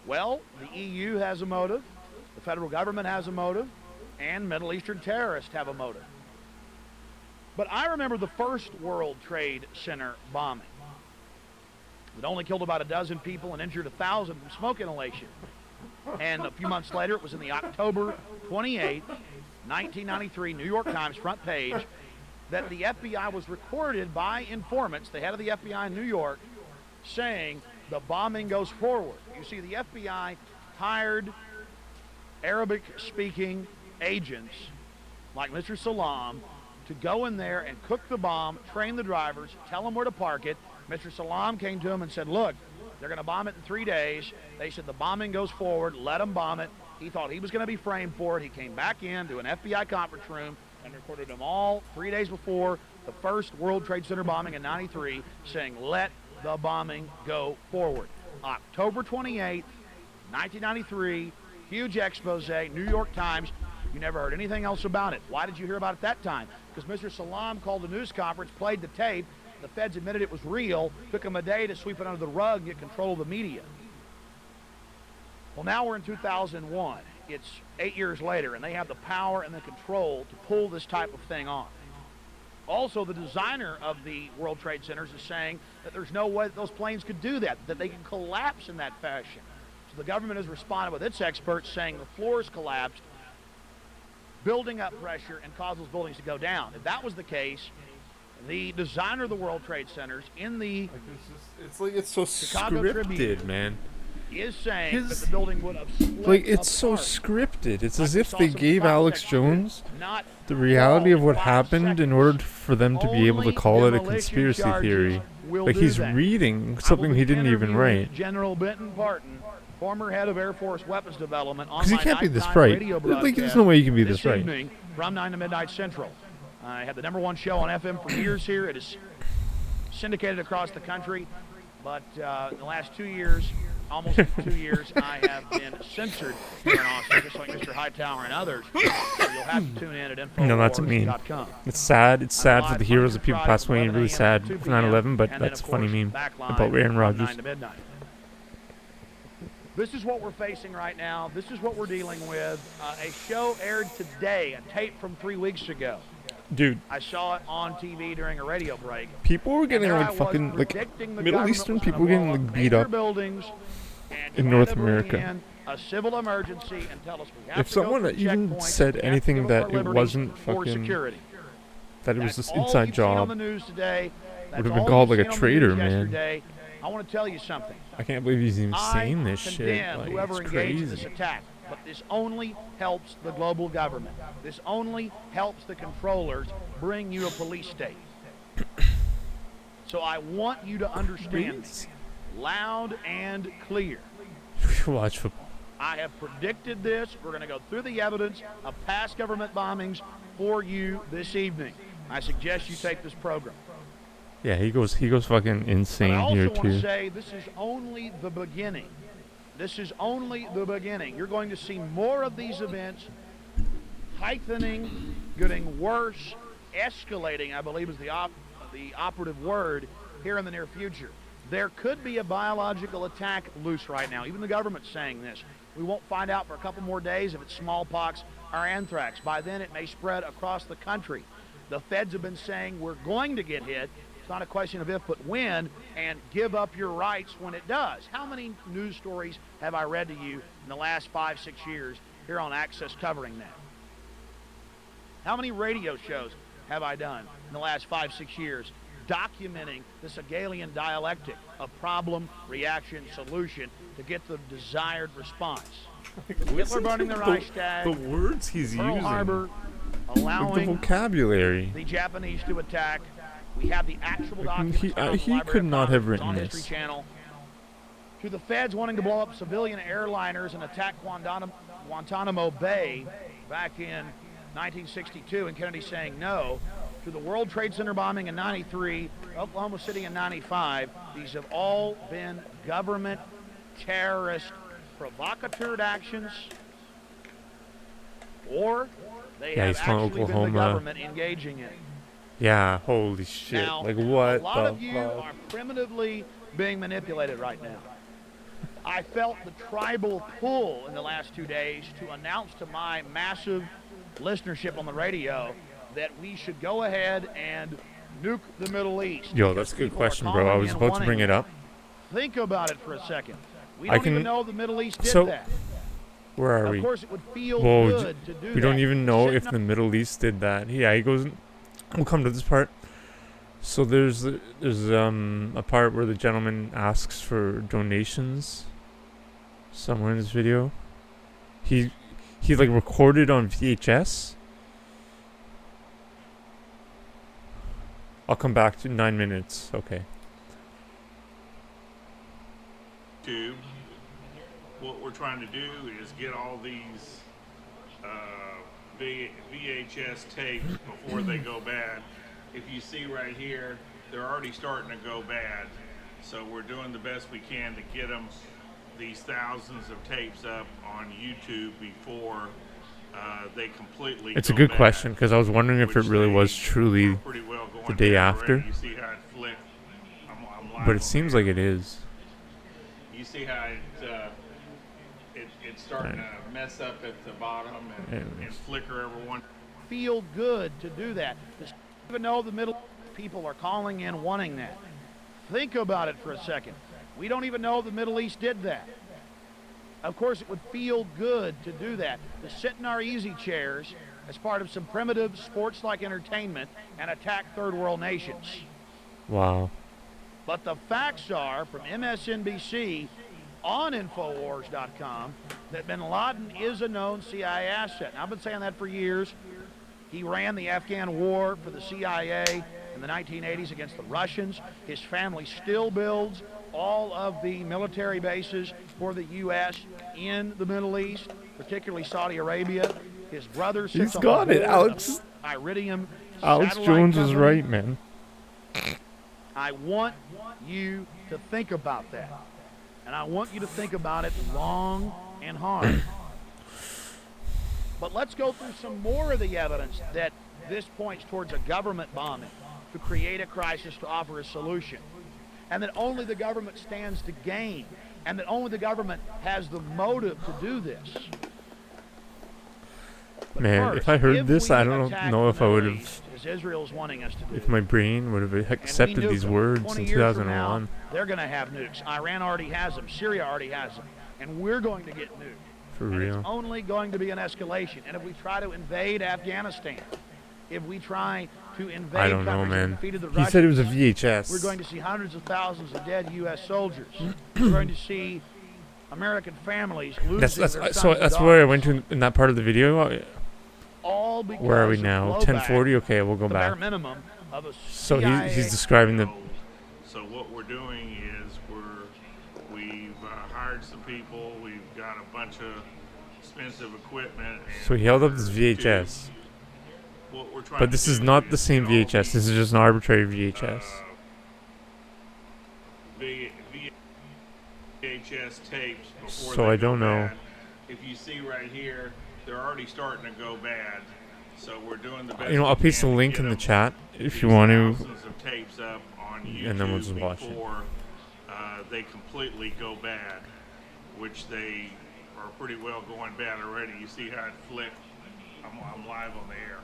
S11: Well, the EU has a motive, the federal government has a motive, and Middle Eastern terrorists have a motive. But I remember the first World Trade Center bombing. It only killed about a dozen people and injured 1,000 from smoke inhalation. And a few months later, it was in the October 28th, 1993 New York Times front page that the FBI was recorded by informants, the head of the FBI in New York, saying the bombing goes forward. You see, the FBI hired Arabic-speaking agents like Mr. Salam to go in there and cook the bomb, train the drivers, tell them where to park it. Mr. Salam came to him and said, look, they're going to bomb it in 3 days. They said the bombing goes forward, let them bomb it. He thought he was going to be framed for it. He came back into an FBI conference room and recorded them all 3 days before the first World Trade Center bombing in '93, saying, let the bombing go forward. October 28th, 1993, huge expose, New York Times. You never heard anything else about it. Why did you hear about it that time? Because Mr. Salam called a news conference, played the tape. The feds admitted it was real. Took them a day to sweep it under the rug and get control of the media. Well, now we're in 2001. It's 8 years later, and they have the power and the control to pull this type of thing off. Also, the designer of the World Trade Centers is saying that there's no way that those planes could do that, that they can collapse in that fashion. So the government has responded with its experts saying the floors collapsed, building up pressure, and caused those buildings to go down. If that was the case, the designer of the World Trade Centers in the
S2: it's so
S11: Chicago
S2: scripted,
S11: Tribune
S2: man.
S11: Is saying that the building would have split
S2: Like, it's so
S11: apart.
S2: scripted. It's as
S11: We
S2: if
S11: saw
S2: they
S11: some
S2: gave Alex
S11: context
S2: Jones
S11: not
S2: the reality of
S11: fall
S2: what
S11: in 5
S2: happened in order for them to be able to
S11: Only
S2: call it a
S11: demolition
S2: conspiracy
S11: charges
S2: theory.
S11: will
S2: Like,
S11: do
S2: he's
S11: that.
S2: reading
S11: I
S2: something
S11: will
S2: he
S11: be
S2: didn't even
S11: interviewing
S2: write.
S11: General Benton Barton, former head of Air Force weapons development, on
S2: Because he
S11: my
S2: can't be this
S11: nighttime
S2: right.
S11: radio
S2: Like, there's
S11: broadcast
S2: no way you can be this right.
S11: evening from 9 to midnight Central. I had the #1 show on FM for years here. It is syndicated across the country, but in the last 2 years, almost 2 years, I have been censored here in Austin, just like Mr. Hightower and others. So you'll have to tune in at Infowars.com.
S2: No, that's mean. It's sad. It's sad for the heroes of people passed away, and really sad for 9/11. But that's a funny meme about Aaron Rodgers.
S11: This is what we're facing right now. This is what we're dealing with. A show aired today, a tape from 3 weeks ago.
S2: Dude,
S11: I saw it on TV during a radio break.
S2: people were getting
S11: And there
S2: like
S11: I was
S2: fucking like
S11: predicting the
S2: Middle
S11: government
S2: Eastern
S11: was
S2: people
S11: gonna
S2: getting
S11: blow
S2: like
S11: up
S2: beat
S11: major
S2: up
S11: buildings and
S2: in North
S11: try to bring
S2: America.
S11: in a civil emergency and tell us we have
S2: If
S11: to go
S2: someone
S11: through
S2: even
S11: checkpoints,
S2: said
S11: we have to
S2: anything
S11: give up
S2: that
S11: our
S2: it
S11: liberties
S2: wasn't
S11: for
S2: fucking
S11: security.
S2: that it was
S11: That's
S2: this
S11: all
S2: inside
S11: you've seen on
S2: job,
S11: the news today. That's
S2: would have been
S11: all
S2: called
S11: you've
S2: like a
S11: seen on the
S2: traitor,
S11: news
S2: man.
S11: yesterday. I want to tell you something.
S2: I can't believe he's even saying this
S11: I
S2: shit.
S11: condemn
S2: Like,
S11: whoever
S2: it's
S11: engaged in this
S2: crazy.
S11: attack, but this only helps the global government. This only helps the controllers bring you a police state. So I want you to understand this loud and clear.
S2: Watch football.
S11: I have predicted this. We're going to go through the evidence of past government bombings for you this evening. I suggest you take this program.
S2: Yeah, he goes fucking
S11: But
S2: insane
S11: I also
S2: here
S11: want to
S2: too.
S11: say this is only the beginning. This is only the beginning. You're going to see more of these events heightening, getting worse, escalating, I believe is the operative word here in the near future. There could be a biological attack loose right now. Even the government's saying this. We won't find out for a couple more days if it's smallpox or anthrax. By then it may spread across the country. The feds have been saying we're going to get hit. It's not a question of if, but when, and give up your rights when it does. How many news stories have I read to you in the last 5-6 years here on Access covering that? How many radio shows have I done in the last 5-6 years documenting this Hegelian dialectic of problem, reaction, solution to get the desired response? Hitler burning the Reichstag,
S2: the words he's
S11: Pearl
S2: using,
S11: Harbor,
S2: the
S11: allowing
S2: vocabulary.
S11: the Japanese to attack. We have the actual documents
S2: He
S11: found in the
S2: he
S11: Library
S2: could
S11: of
S2: not have
S11: Congress
S2: written
S11: on
S2: this.
S11: History Channel. To the feds wanting to blow up civilian airliners and attack Guantanamo Bay back in 1962, and Kennedy saying no. To the World Trade Center bombing in 93, Oklahoma City in 95. These have all been government terrorist provocateur actions, or they have
S2: he's from
S11: actually been the
S2: Oklahoma.
S11: government engaging in.
S2: Yeah, holy shit.
S11: Now,
S2: like what
S11: a lot
S2: the
S11: of you
S2: fuck?
S11: are primitively being manipulated right now. I felt the tribal pull in the last 2 days to announce to my massive listenership on the radio that we should go ahead and nuke the Middle East.
S2: Yo, that's a good question, bro. I was about to bring it up.
S11: Think about it for a second. We
S2: I
S11: don't
S2: can-
S11: even know the Middle East did
S2: so,
S11: that.
S2: Where are we?
S11: Of course, it would feel
S2: Whoa,
S11: good to do that.
S2: we don't even know
S11: Sitting
S2: if the Middle East did that. Yeah, he goes. We'll come to this part. So there's a part where the gentleman asks for donations. Somewhere in this video, he like recorded on VHS. I'll come back to 9 minutes. Okay.
S12: What we're trying to do is get all these VHS tapes before they go bad. If you see right here, they're already starting to go bad. So we're doing the best we can to get them, these thousands of tapes up on YouTube before they completely
S2: It's a
S12: go
S2: good
S12: bad,
S2: question because I was wondering if it
S12: which
S2: really
S12: they
S2: was truly
S12: are pretty well going
S2: the day
S12: bad
S2: after.
S12: already. You see how it flicked? I'm live
S2: But
S12: on
S2: it seems
S12: here.
S2: like it is.
S12: You see how it's starting to mess up at the bottom and flicker everyone.
S11: Feel good to do that. Even though the Middle people are calling in wanting that. Think about it for a second. We don't even know the Middle East did that. Of course, it would feel good to do that, to sit in our easy chairs as part of some primitive sports-like entertainment and attack third world nations.
S2: Wow.
S11: But the facts are from MSNBC on Infowars.com that bin Laden is a known CIA asset. And I've been saying that for years. He ran the Afghan war for the CIA in the 1980s against the Russians. His family still builds all of the military bases for the U.S. in the Middle East, particularly Saudi Arabia. His brother sits
S2: He's
S11: on
S2: got
S11: the
S2: it,
S11: board
S2: Alex.
S11: of Iridium
S2: Alex
S11: satellite
S2: Jones was
S11: company.
S2: right, man.
S11: I want you to think about that. And I want you to think about it long and hard. But let's go through some more of the evidence that this points towards a government bombing to create a crisis to offer a solution. And that only the government stands to gain and that only the government has the motive to do this. But
S2: Man,
S11: first,
S2: if I heard this,
S11: we
S2: I don't
S11: attack
S2: know
S11: the
S2: if I
S11: Middle
S2: would have,
S11: East, as Israel's wanting us to do,
S2: if my brain would have accepted
S11: and we
S2: these
S11: nuke them,
S2: words
S11: 20
S2: in
S11: years from now,
S2: 2001.
S11: they're going to have nukes. Iran already has them. Syria already has them. And we're going to get nuked.
S2: For
S11: And
S2: real.
S11: it's only going to be an escalation. And if we try to invade Afghanistan, if we try to invade
S2: I don't know,
S11: countries that
S2: man.
S11: defeated the
S2: He said it was a
S11: Russians,
S2: VHS.
S11: we're going to see hundreds of thousands of dead U.S. soldiers. We're going to see American families losing their sons and
S2: That's where I
S11: daughters.
S2: went to in that part of the video.
S11: All because
S2: Where are we
S11: of
S2: now?
S11: blowback,
S2: 1040. Okay, we'll go
S11: the bare
S2: back.
S11: minimum of a
S2: So
S11: CIA
S2: he's describing the.
S12: So what we're doing is we've hired some people. We've got a bunch of expensive equipment. And
S2: So he held up this VHS.
S12: what we're trying
S2: But
S12: to
S2: this
S12: do
S2: is not the same
S12: get all
S2: VHS. This is just an arbitrary VHS.
S12: VHS tapes before
S2: So
S12: they
S2: I
S12: go
S2: don't know.
S12: bad. If you see right here, they're already starting to go bad. So we're doing the best.
S2: You know,
S12: we
S2: I'll paste a
S12: can to
S2: link
S12: get
S2: in the
S12: them
S2: chat if
S12: these
S2: you want to.
S12: thousands of tapes up on YouTube
S2: And then we'll just watch it.
S12: before they completely go bad, which they are pretty well going bad already. You see how it flipped? I'm live on the air.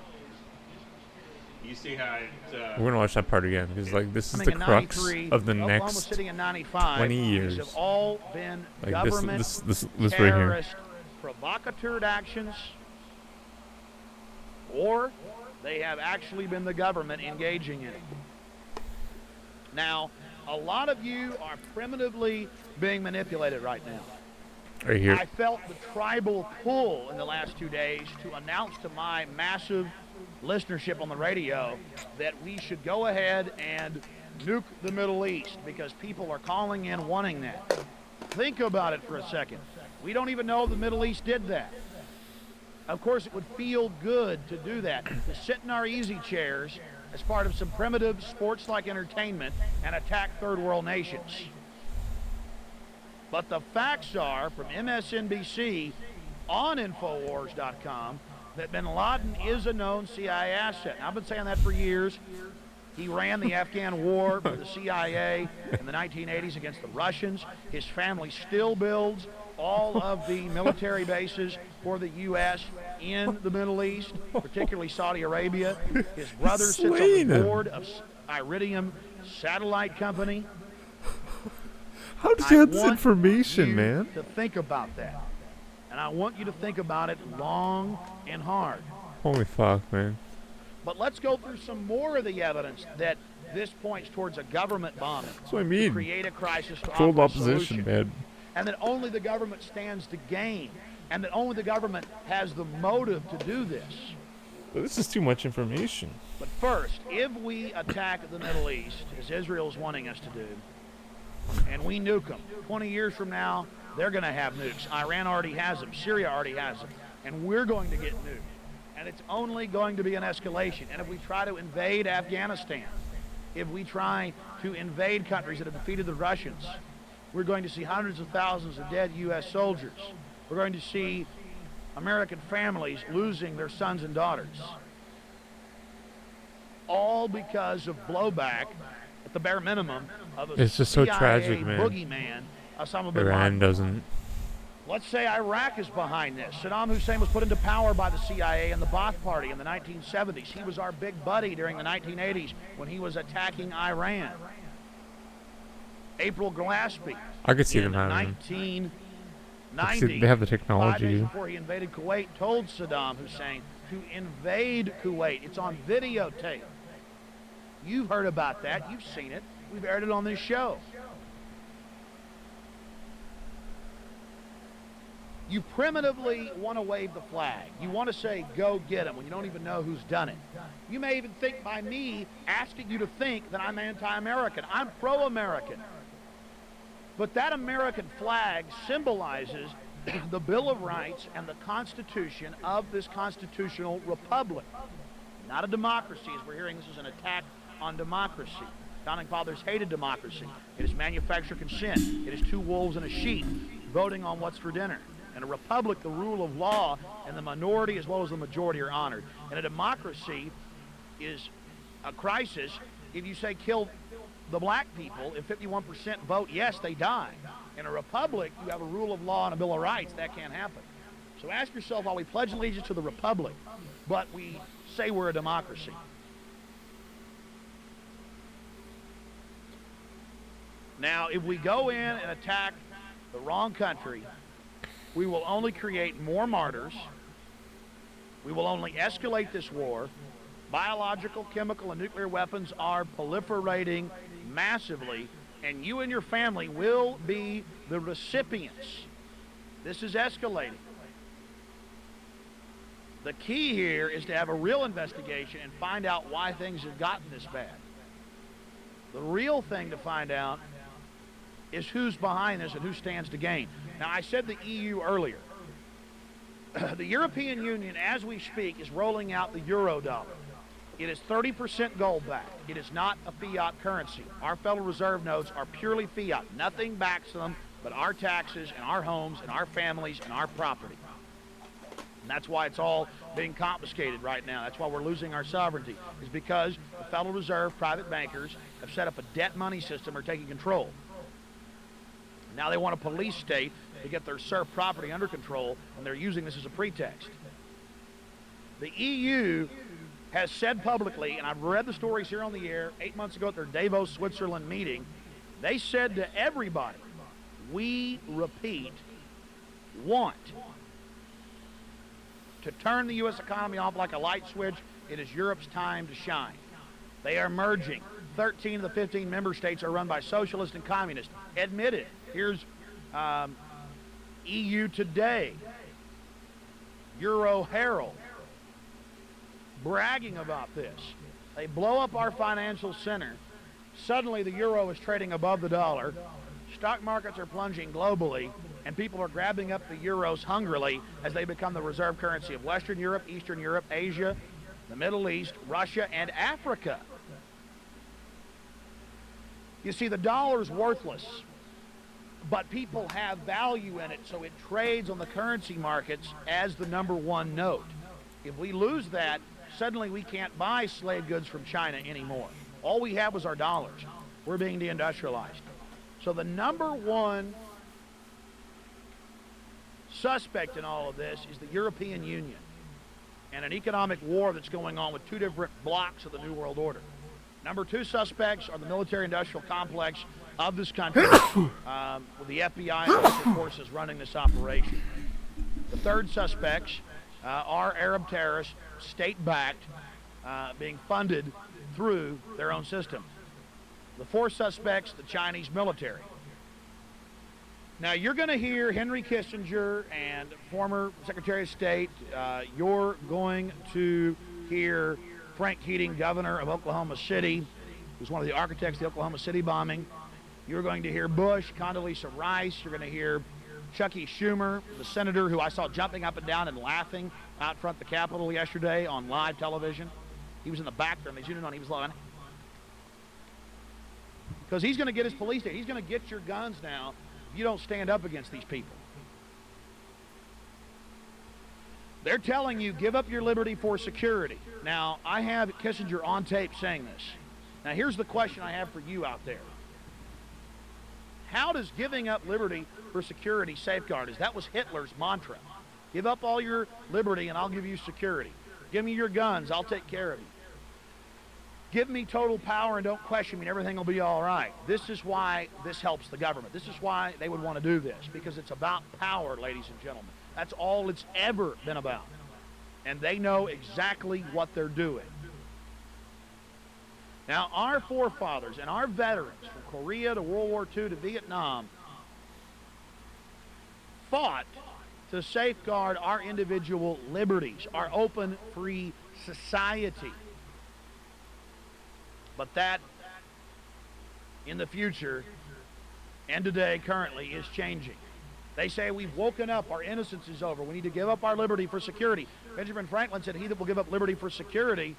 S12: You see how it.
S2: We're gonna watch that part again because like this is
S11: Coming
S2: the
S11: in
S2: crux
S11: 93,
S2: of the
S11: Oklahoma
S2: next
S11: sitting in 95,
S2: 20
S11: these
S2: years.
S11: have all been
S2: Like
S11: government
S2: this right here.
S11: terrorist provocateur actions, or they have actually been the government engaging in it. Now, a lot of you are primitively being manipulated right now.
S2: Right here.
S11: I felt the tribal pull in the last 2 days to announce to my massive listenership on the radio that we should go ahead and nuke the Middle East because people are calling in wanting that. Think about it for a second. We don't even know if the Middle East did that. Of course, it would feel good to do that, to sit in our easy chairs as part of some primitive sports-like entertainment and attack third world nations. But the facts are, from MSNBC on Infowars.com, that bin Laden is a known CIA asset. I've been saying that for years. He ran the Afghan war for the CIA in the 1980s against the Russians. His family still builds all of the military bases for the U.S. in the Middle East, particularly Saudi Arabia. His brother sits on the board of Iridium Satellite Company.
S2: How does he have this information,
S11: you
S2: man?
S11: to think about that. And I want you to think about it long and hard.
S2: Holy fuck, man.
S11: But let's go through some more of the evidence that this points towards a government bombing.
S2: That's what I mean.
S11: To create a crisis to
S2: Controlled
S11: offer a
S2: opposition,
S11: solution.
S2: man.
S11: And that only the government stands to gain. And that only the government has the motive to do this.
S2: But this is too much information.
S11: But first, if we attack the Middle East, as Israel's wanting us to do, and we nuke them, 20 years from now, they're going to have nukes. Iran already has them. Syria already has them. And we're going to get nuked. And it's only going to be an escalation. And if we try to invade Afghanistan, if we try to invade countries that have defeated the Russians, we're going to see hundreds of thousands of dead U.S. soldiers. We're going to see American families losing their sons and daughters. All because of blowback, at the bare minimum, of a
S2: It's just so
S11: CIA
S2: tragic, man.
S11: boogeyman, Osama bin
S2: Iran
S11: Laden.
S2: doesn't.
S11: Let's say Iraq is behind this. Saddam Hussein was put into power by the CIA and the Ba'ath Party in the 1970s. He was our big buddy during the 1980s when he was attacking Iran. April Gillespie.
S2: I could see
S11: in
S2: them having them.
S11: 1990,
S2: They have the
S11: 5
S2: technology.
S11: days before he invaded Kuwait, told Saddam Hussein to invade Kuwait. It's on videotape. You've heard about that. You've seen it. We've aired it on this show. You primitively want to wave the flag. You want to say, go get them, when you don't even know who's done it. You may even think by me asking you to think that I'm anti-American. I'm pro-American. But that American flag symbolizes the Bill of Rights and the Constitution of this constitutional republic. Not a democracy, as we're hearing. This is an attack on democracy. Founding fathers hated democracy. It is manufactured consent. It is two wolves and a sheep voting on what's for dinner. In a republic, the rule of law and the minority as well as the majority are honored. And a democracy is a crisis if you say kill the black people, if 51% vote yes, they die. In a republic, you have a rule of law and a Bill of Rights. That can't happen. So ask yourself, while we pledge allegiance to the republic, but we say we're a democracy. Now, if we go in and attack the wrong country, we will only create more martyrs. We will only escalate this war. Biological, chemical, and nuclear weapons are proliferating massively, and you and your family will be the recipients. This is escalating. The key here is to have a real investigation and find out why things have gotten this bad. The real thing to find out is who's behind this and who stands to gain. Now, I said the EU earlier. The European Union, as we speak, is rolling out the euro dollar. It is 30% gold backed. It is not a fiat currency. Our Federal Reserve notes are purely fiat. Nothing backs them but our taxes and our homes and our families and our property. And that's why it's all being confiscated right now. That's why we're losing our sovereignty, is because the Federal Reserve, private bankers, have set up a debt money system, are taking control. Now they want a police state to get their serf property under control, and they're using this as a pretext. The EU has said publicly, and I've read the stories here on the air, 8 months ago at their Davos, Switzerland meeting, they said to everybody, we, repeat, want to turn the U.S. economy off like a light switch. It is Europe's time to shine. They are merging. 13 of the 15 member states are run by socialists and communists. Admitted. Here's EU Today, Euro Herald, bragging about this. They blow up our financial center. Suddenly the euro is trading above the dollar. Stock markets are plunging globally, and people are grabbing up the euros hungrily as they become the reserve currency of Western Europe, Eastern Europe, Asia, the Middle East, Russia, and Africa. You see, the dollar's worthless, but people have value in it, so it trades on the currency markets as the #1 note. If we lose that, suddenly we can't buy slave goods from China anymore. All we have was our dollars. We're being deindustrialized. So the #1 suspect in all of this is the European Union and an economic war that's going on with two different blocks of the New World Order. #2 suspects are the military-industrial complex of this country, with the FBI and special forces running this operation. The third suspects are Arab terrorists, state-backed, being funded through their own system. The fourth suspects, the Chinese military. Now, you're going to hear Henry Kissinger and former Secretary of State. You're going to hear Frank Keating, governor of Oklahoma City, who's one of the architects of the Oklahoma City bombing. You're going to hear Bush, Condoleezza Rice. You're going to hear Chucky Schumer, the senator who I saw jumping up and down and laughing out front of the Capitol yesterday on live television. He was in the background. They zoomed in on him. He was laughing. Because he's going to get his police there. He's going to get your guns now if you don't stand up against these people. They're telling you, give up your liberty for security. Now, I have Kissinger on tape saying this. Now, here's the question I have for you out there. How does giving up liberty for security safeguard us? That was Hitler's mantra. Give up all your liberty and I'll give you security. Give me your guns, I'll take care of you. Give me total power and don't question me and everything will be all right. This is why this helps the government. This is why they would want to do this, because it's about power, ladies and gentlemen. That's all it's ever been about. And they know exactly what they're doing. Now, our forefathers and our veterans from Korea to World War II to Vietnam fought to safeguard our individual liberties, our open, free society. But that, in the future, and today, currently, is changing. They say we've woken up, our innocence is over, we need to give up our liberty for security. Benjamin Franklin said he that will give up liberty for security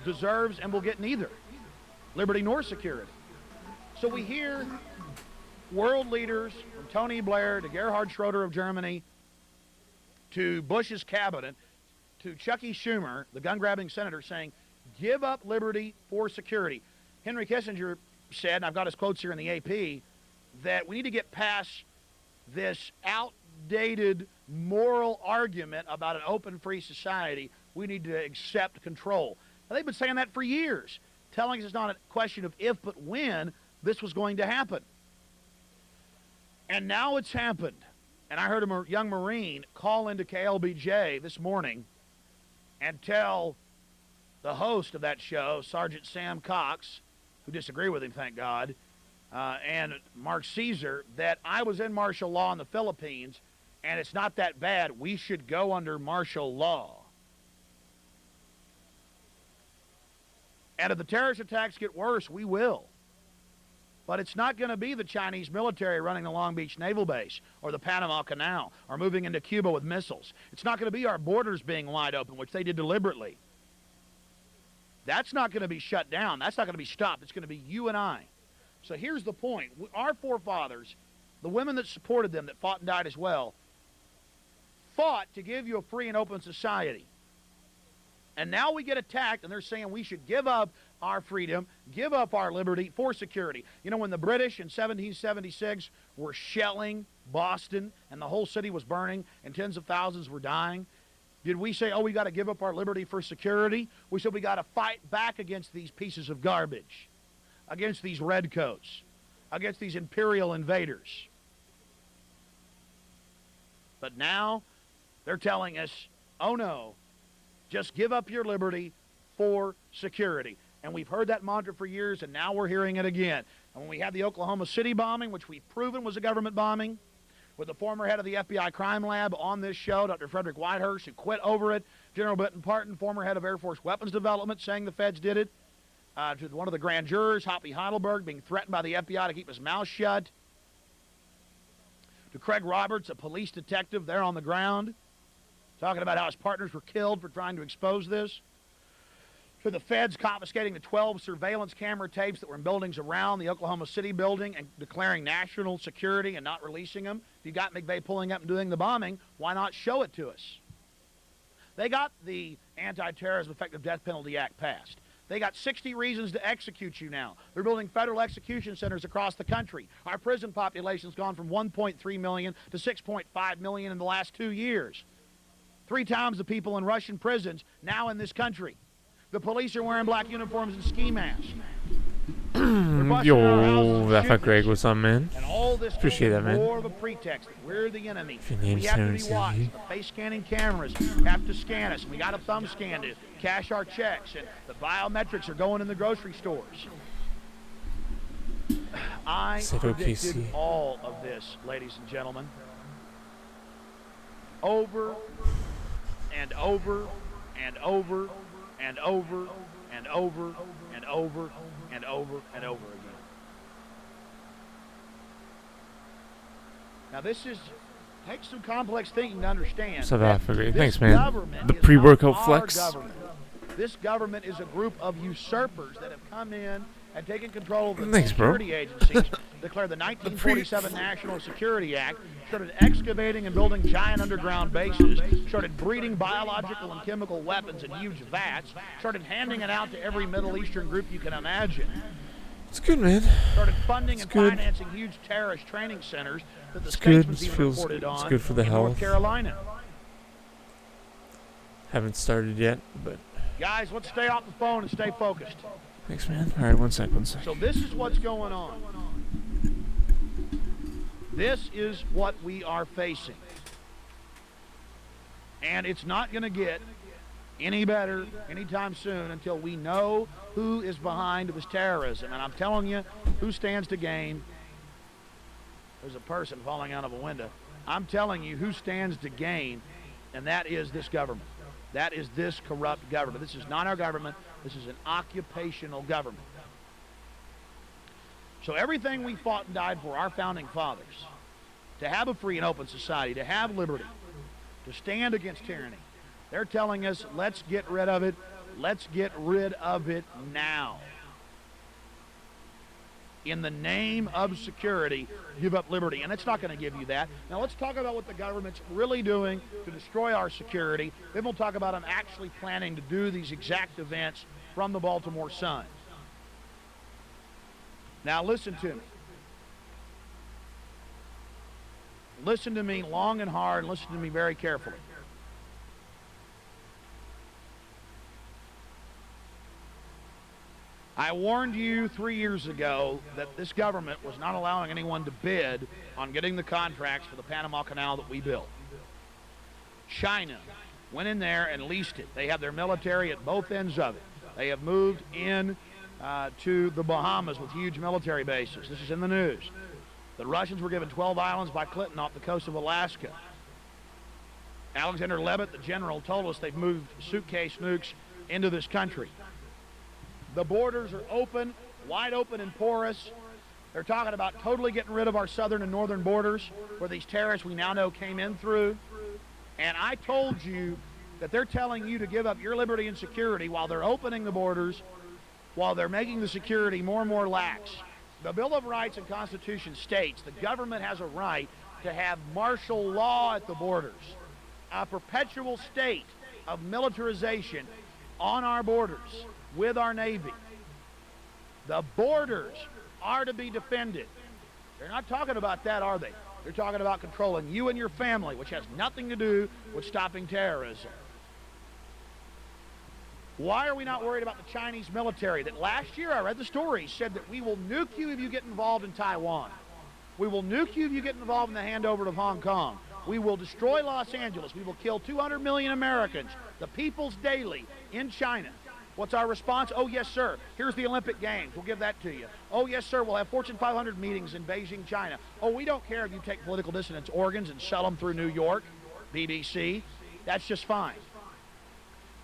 S11: deserves and will get neither liberty nor security. So we hear world leaders from Tony Blair to Gerhard Schroeder of Germany to Bush's cabinet to Chucky Schumer, the gun-grabbing senator, saying, give up liberty for security. Henry Kissinger said, and I've got his quotes here in the AP, that we need to get past this outdated moral argument about an open, free society. We need to accept control. Now, they've been saying that for years, telling us it's not a question of if but when this was going to happen. And now it's happened. And I heard a young Marine call into KLBJ this morning and tell the host of that show, Sergeant Sam Cox, who disagree with him, thank God, and Mark Caesar, that I was in martial law in the Philippines, and it's not that bad. We should go under martial law. And if the terrorist attacks get worse, we will. But it's not going to be the Chinese military running the Long Beach Naval Base or the Panama Canal or moving into Cuba with missiles. It's not going to be our borders being wide open, which they did deliberately. That's not going to be shut down. That's not going to be stopped. It's going to be you and I. So here's the point. Our forefathers, the women that supported them, that fought and died as well, fought to give you a free and open society. And now we get attacked, and they're saying we should give up our freedom, give up our liberty for security. You know, when the British in 1776 were shelling Boston and the whole city was burning and tens of thousands were dying, did we say, oh, we got to give up our liberty for security? We said we got to fight back against these pieces of garbage, against these redcoats, against these imperial invaders. But now they're telling us, oh no, just give up your liberty for security. And we've heard that mantra for years, and now we're hearing it again. And when we had the Oklahoma City bombing, which we've proven was a government bombing, with the former head of the FBI crime lab on this show, Dr. Frederick Whitehurst, who quit over it, General Benton Parton, former head of Air Force weapons development, saying the feds did it, to one of the grand jurors, Hoppy Heidelberg, being threatened by the FBI to keep his mouth shut, to Craig Roberts, a police detective there on the ground, talking about how his partners were killed for trying to expose this, to the feds confiscating the 12 surveillance camera tapes that were in buildings around the Oklahoma City building and declaring national security and not releasing them. If you got McVeigh pulling up and doing the bombing, why not show it to us? They got the Anti-Terrorism Effective Death Penalty Act passed. They got 60 reasons to execute you now. They're building federal execution centers across the country. Our prison population's gone from 1.3 million to 6.5 million in the last 2 years. 3 times the people in Russian prisons now in this country. The police are wearing black uniforms and ski masks.
S2: Yo, that felt Greg was on, man.
S11: And all this
S2: Appreciate that, man.
S11: more of a pretext that we're the enemy.
S2: If your name's
S11: We have to
S2: Terrence
S11: be watched.
S2: Lee.
S11: The face scanning cameras have to scan us. We got a thumb scan to cash our checks, and the biometrics are going in the grocery stores. I
S2: Said
S11: predicted
S2: OKC.
S11: all of this, ladies and gentlemen. Over and over and over and over and over and over and over and over again. Now this takes some complex thinking to understand.
S2: What's up, Alpha Greg?
S11: This
S2: Thanks, man.
S11: government
S2: The
S11: is
S2: pre-workout
S11: not our
S2: flex.
S11: government. This government is a group of usurpers that have come in and taken control of the
S2: Thanks, bro.
S11: security agencies, declared the 1947 National Security Act, started excavating and building giant underground bases, started breeding biological and chemical weapons in huge vats, started handing it out to every Middle Eastern group you can imagine.
S2: It's good, man.
S11: Started funding
S2: It's
S11: and
S2: good.
S11: financing huge terrorist training centers that the
S2: It's good.
S11: Statesman's
S2: It
S11: even
S2: feels
S11: reported
S2: good. It's
S11: on
S2: good for the
S11: in North
S2: health.
S11: Carolina.
S2: Haven't started yet, but
S11: Guys, let's stay off the phone and stay focused.
S2: thanks, man. All right, one sec.
S11: So this is what's going on. This is what we are facing. And it's not going to get any better anytime soon until we know who is behind this terrorism. And I'm telling you, who stands to gain. There's a person falling out of a window. I'm telling you who stands to gain, and that is this government. That is this corrupt government. This is not our government. This is an occupational government. So everything we fought and died for, our founding fathers, to have a free and open society, to have liberty, to stand against tyranny, they're telling us, let's get rid of it. Let's get rid of it now. In the name of security, give up liberty. And it's not going to give you that. Now let's talk about what the government's really doing to destroy our security. Then we'll talk about them actually planning to do these exact events from the Baltimore Sun. Now listen to me. Listen to me long and hard, and listen to me very carefully. I warned you 3 years ago that this government was not allowing anyone to bid on getting the contracts for the Panama Canal that we built. China went in there and leased it. They have their military at both ends of it. They have moved in to the Bahamas with huge military bases. This is in the news. The Russians were given 12 islands by Clinton off the coast of Alaska. Alexander Levitt, the general, told us they've moved suitcase nukes into this country. The borders are open, wide open and porous. They're talking about totally getting rid of our southern and northern borders where these terrorists we now know came in through. And I told you that they're telling you to give up your liberty and security while they're opening the borders, while they're making the security more and more lax. The Bill of Rights and Constitution states the government has a right to have martial law at the borders, a perpetual state of militarization on our borders with our Navy. The borders are to be defended. They're not talking about that, are they? They're talking about controlling you and your family, which has nothing to do with stopping terrorism. Why are we not worried about the Chinese military that last year, I read the story, said that we will nuke you if you get involved in Taiwan. We will nuke you if you get involved in the handover of Hong Kong. We will destroy Los Angeles. We will kill 200 million Americans, the people's daily, in China. What's our response? Oh, yes, sir. Here's the Olympic Games. We'll give that to you. Oh, yes, sir. We'll have Fortune 500 meetings in Beijing, China. Oh, we don't care if you take political dissidents' organs and sell them through New York, BBC. That's just fine.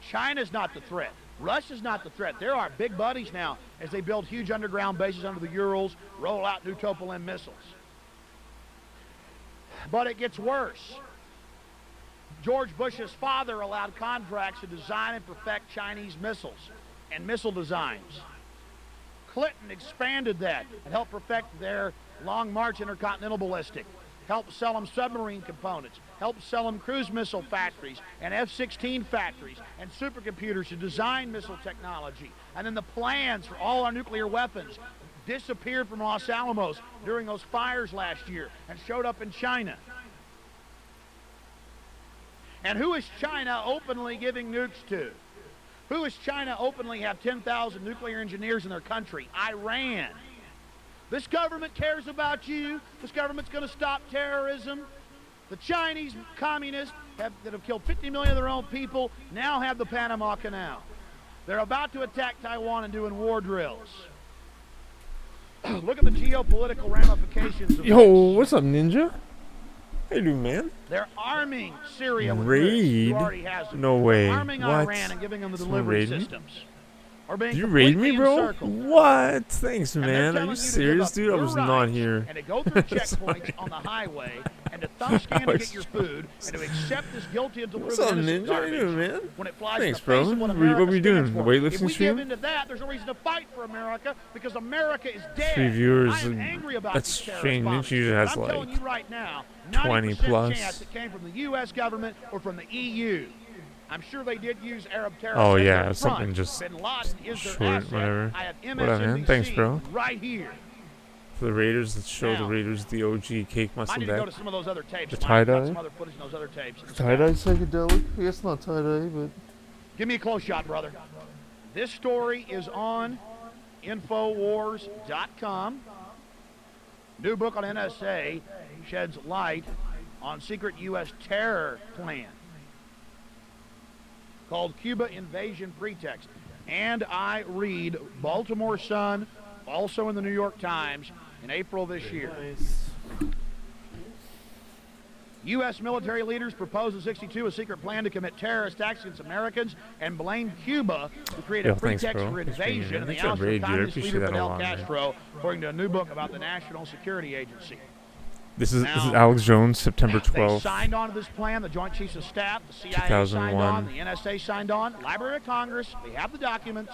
S11: China's not the threat. Russia's not the threat. There are big buddies now as they build huge underground bases under the Urals, roll out new Tupolev missiles. But it gets worse. George Bush's father allowed contracts to design and perfect Chinese missiles and missile designs. Clinton expanded that and helped perfect their Long March intercontinental ballistic, helped sell them submarine components, helped sell them cruise missile factories and F-16 factories and supercomputers to design missile technology. And then the plans for all our nuclear weapons disappeared from Los Alamos during those fires last year and showed up in China. And who is China openly giving nukes to? Who is China openly have 10,000 nuclear engineers in their country? Iran. This government cares about you. This government's going to stop terrorism. The Chinese communists that have killed 50 million of their own people now have the Panama Canal. They're about to attack Taiwan and doing war drills. Look at the geopolitical ramifications of
S2: Yo,
S11: this.
S2: what's up, Ninja? How you doing, man?
S11: They're arming Syria with
S2: Raid?
S11: who already has them.
S2: No way.
S11: They're arming
S2: What?
S11: Iran and giving them the
S2: Someone
S11: delivery
S2: raid me?
S11: systems. Or being
S2: Did you raid me,
S11: completely
S2: bro?
S11: encircled.
S2: What? Thanks,
S11: And they're
S2: man. Are
S11: telling
S2: you
S11: to give
S2: serious,
S11: up
S2: dude? I
S11: your
S2: was not
S11: rights
S2: here.
S11: And to go through checkpoints on the highway and to thumb scan to get your food and to accept this guilty until
S2: What's
S11: proven
S2: up,
S11: innocent
S2: Ninja? How you
S11: garbage
S2: doing, man?
S11: when it flies
S2: Thanks,
S11: in the face
S2: bro.
S11: of what
S2: What
S11: America
S2: we doing?
S11: stands
S2: The
S11: for.
S2: weightlifting
S11: If we
S2: stream?
S11: give into that, there's no reason to fight for America because America is dead.
S2: 3 viewers.
S11: I am angry about
S2: That's
S11: these terrorist
S2: strange.
S11: bombings.
S2: Ninja usually has
S11: I'm telling
S2: like
S11: you right now,
S2: 20
S11: 90%
S2: plus.
S11: chance it came from the U.S. government or from the EU. I'm sure they did use Arab terrorists.
S2: Oh
S11: as
S2: yeah,
S11: their
S2: something
S11: front.
S2: just
S11: Bin Laden is their
S2: short,
S11: asset.
S2: whatever.
S11: I have
S2: Whatever, man. Thanks,
S11: MSNBC
S2: bro.
S11: right here.
S2: For the Raiders, let's show the
S11: Now,
S2: Raiders the OG cake
S11: I
S2: muscle
S11: need to go
S2: deck.
S11: to some of those other tapes.
S2: The
S11: Mike.
S2: tie-dye?
S11: Got some other footage in those other tapes.
S2: Tie-dye psychedelic? I guess not tie-dye, but...
S11: Give me a close shot, brother. This story is on Infowars.com. New book on NSA sheds light on secret U.S. terror plan called Cuba Invasion Pretext. And I read Baltimore Sun, also in the New York Times, in April this year. U.S. military leaders proposed in '62 a secret plan to commit terrorist attacks against Americans and blame Cuba to create a
S2: Thanks,
S11: pretext
S2: bro.
S11: for
S2: Thanks for being
S11: invasion
S2: here.
S11: and the
S2: Thanks for
S11: ousting of
S2: raid, dude. I
S11: communist
S2: appreciate
S11: leader
S2: that a
S11: Fidel
S2: lot, man.
S11: Castro, according to a new book about the National Security Agency.
S2: This is
S11: Now,
S2: Alex Jones, September
S11: They
S2: 12th.
S11: signed on to this plan. The Joint Chiefs of Staff, the CIA signed
S2: 2001.
S11: on, the NSA signed on, Library of Congress, they have the documents.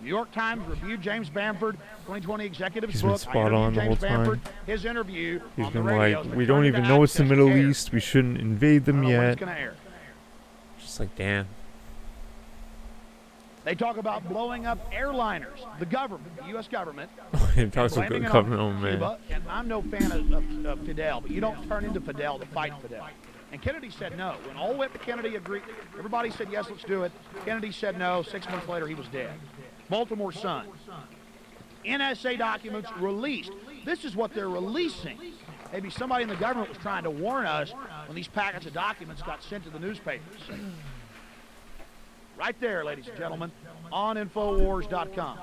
S11: New York Times reviewed James Bamford, 2020 executive's
S2: He's been
S11: book.
S2: spot on the whole
S11: James Bamford,
S2: time.
S11: his interview
S2: He's
S11: on the
S2: been
S11: radio
S2: like,
S11: has
S2: we
S11: been
S2: don't
S11: turned
S2: even
S11: into
S2: know it's the
S11: access
S2: Middle
S11: to air.
S2: East. We shouldn't invade them
S11: I don't know when
S2: yet.
S11: it's gonna air.
S2: Just like, damn.
S11: They talk about blowing up airliners, the government, the U.S. government.
S2: It talks about
S11: blaming
S2: the
S11: it
S2: government,
S11: on
S2: oh man.
S11: Cuba. And I'm no fan of Fidel, but you don't turn into Fidel to fight Fidel. And Kennedy said no. When all went to Kennedy agreed, everybody said yes, let's do it. Kennedy said no. 6 months later, he was dead. Baltimore Sun. NSA documents released. This is what they're releasing. Maybe somebody in the government was trying to warn us when these packets of documents got sent to the newspapers. Right there, ladies and gentlemen, on Infowars.com.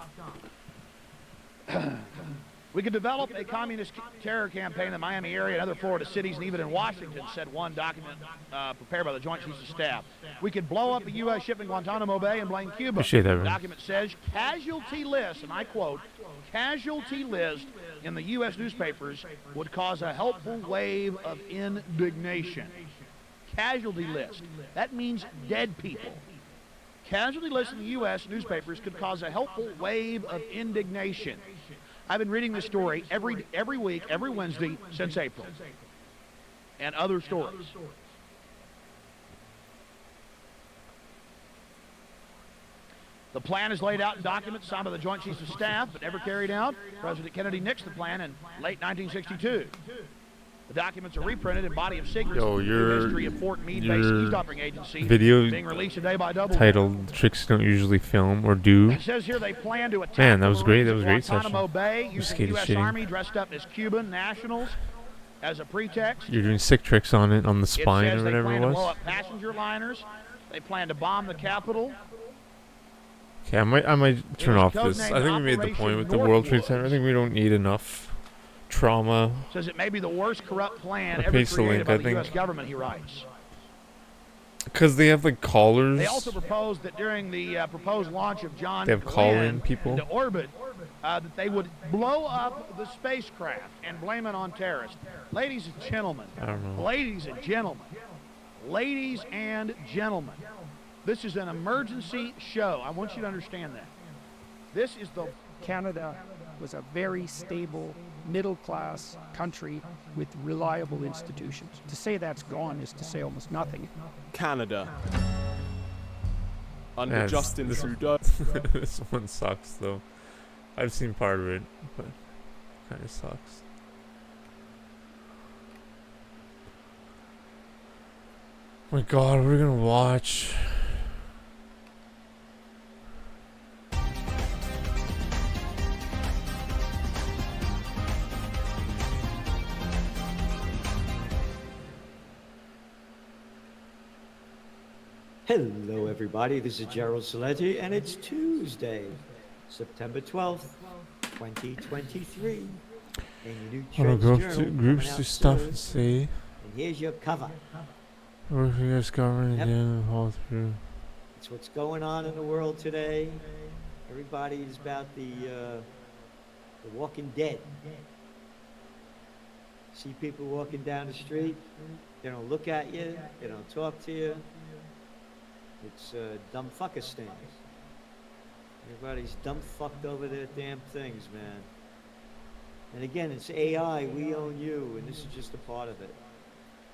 S11: We could develop a communist terror campaign in the Miami area and other Florida cities, and even in Washington, said one document prepared by the Joint Chiefs of Staff. We could blow up a U.S. ship in Guantanamo Bay and blame Cuba.
S2: Appreciate that,
S11: The
S2: man.
S11: document says casualty list, and I quote, casualty list in the U.S. newspapers would cause a helpful wave of indignation. Casualty list. That means dead people. Casualty lists in the U.S. newspapers could cause a helpful wave of indignation. I've been reading this story every week, every Wednesday since April, and other stories. The plan is laid out in documents signed by the Joint Chiefs of Staff, but never carried out. President Kennedy nixed the plan in late 1962. The documents are reprinted in Body of Secrets,
S2: Yo,
S11: New History of Fort Meade-based eavesdropping agency,
S2: video
S11: being released today by Double.
S2: titled "Tricks Don't Usually Film or Do."
S11: It says here they plan to attack
S2: Man, that was great.
S11: the
S2: That was a great
S11: Guantanamo
S2: session.
S11: Bay
S2: I'm
S11: using
S2: scared of
S11: U.S.
S2: shitting.
S11: Army dressed up as Cuban nationals as a pretext.
S2: You're doing sick tricks on it, on the spine
S11: It says
S2: or
S11: they
S2: whatever
S11: plan
S2: it
S11: to blow
S2: was.
S11: up passenger liners. They plan to bomb the Capitol.
S2: Okay, I might turn
S11: was
S2: off this. I
S11: codenamed
S2: think we made the point
S11: Operation
S2: with the World Trade
S11: Northwoods.
S2: Center. I think we don't need enough trauma.
S11: Says it may be the worst corrupt plan
S2: I
S11: ever
S2: paste the
S11: created
S2: link,
S11: by
S2: I
S11: the
S2: think.
S11: U.S. government, he writes.
S2: Because they have like callers.
S11: They also proposed that during the proposed launch of John
S2: They have call-in
S11: Glenn
S2: people.
S11: into orbit, that they would blow up the spacecraft and blame it on terrorists. Ladies and gentlemen,
S2: I don't know.
S11: ladies and gentlemen, ladies and gentlemen, this is an emergency show. I want you to understand that. This is the...
S13: Canada was a very stable, middle-class country with reliable institutions. To say that's gone is to say almost nothing.
S5: Canada. Under
S2: Yeah,
S5: Justin
S2: this,
S5: Trudeau.
S2: this one sucks though. I've seen part of it, but kind of sucks. Oh my God, what are we gonna watch?
S14: Hello, everybody. This is Gerald Saletti, and it's Tuesday, September 12th, 2023. And your new
S2: Wanna
S14: Trends
S2: go
S14: Journal
S2: to groups
S14: coming
S2: to
S14: out
S2: stuff
S14: soon.
S2: and see.
S14: And here's your cover.
S2: What if you guys government
S14: Yep.
S2: again all through?
S14: It's what's going on in the world today. Everybody is about the Walking Dead. See people walking down the street. They don't look at you. They don't talk to you. It's dumb fuckistan. Everybody's dumb fucked over their damn things, man. And again, it's AI. We own you, and this is just a part of it.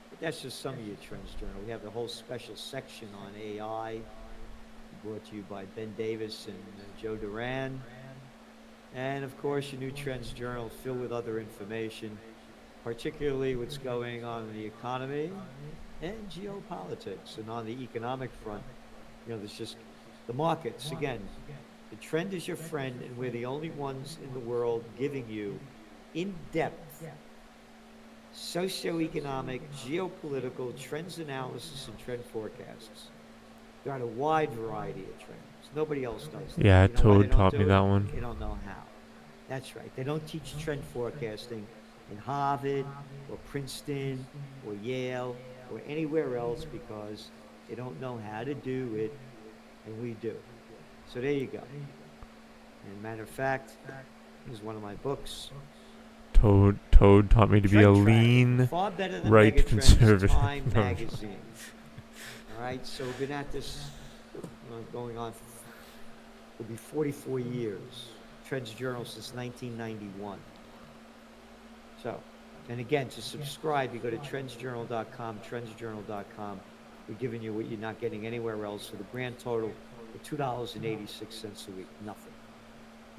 S14: But that's just some of your Trends Journal. We have the whole special section on AI, brought to you by Ben Davis and Joe Duran. And of course, your new Trends Journal filled with other information, particularly what's going on in the economy and geopolitics. And on the economic front, you know, there's just the markets. Again, the trend is your friend, and we're the only ones in the world giving you in-depth socioeconomic, geopolitical trends analysis and trend forecasts. There are a wide variety of trends. Nobody else does that.
S2: Yeah,
S14: You know why
S2: Toad
S14: they don't
S2: taught
S14: do
S2: me
S14: it?
S2: that one.
S14: They don't know how. That's right. They don't teach trend forecasting in Harvard or Princeton or Yale or anywhere else because they don't know how to do it, and we do. So there you go. And matter of fact, here's one of my books.
S2: Toad taught me to be a
S14: Trend Tracker,
S2: lean,
S14: far better than
S2: right
S14: Megatrends,
S2: conservative.
S14: Time
S2: No.
S14: magazine. All right, so we've been at this going on will be 44 years. Trends Journal since 1991. So, and again, to subscribe, you go to trendsjournal.com, trendsjournal.com. We're giving you what you're not getting anywhere else for the grand total at $2.86 a week. Nothing.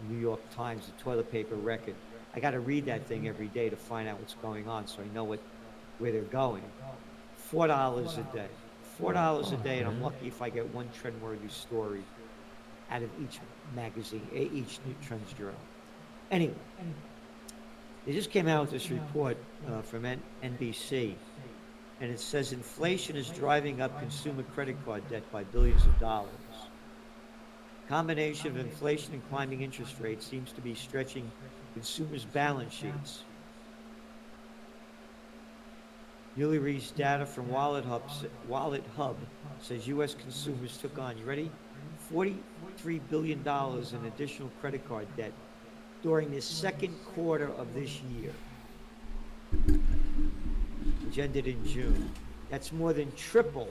S14: New York Times, the toilet paper record. I got to read that thing every day to find out what's going on, so I know where they're going. $4 a day. $4 a day, and I'm lucky if I get one trend-worthy story out of each magazine, each new Trends Journal. Anyway, they just came out with this report from NBC, and it says inflation is driving up consumer credit card debt by billions of dollars. Combination of inflation and climbing interest rates seems to be stretching consumers' balance sheets. Newly released data from Wallet Hub says U.S. consumers took on, you ready? $43 billion in additional credit card debt during the second quarter of this year, which ended in June. That's more than triple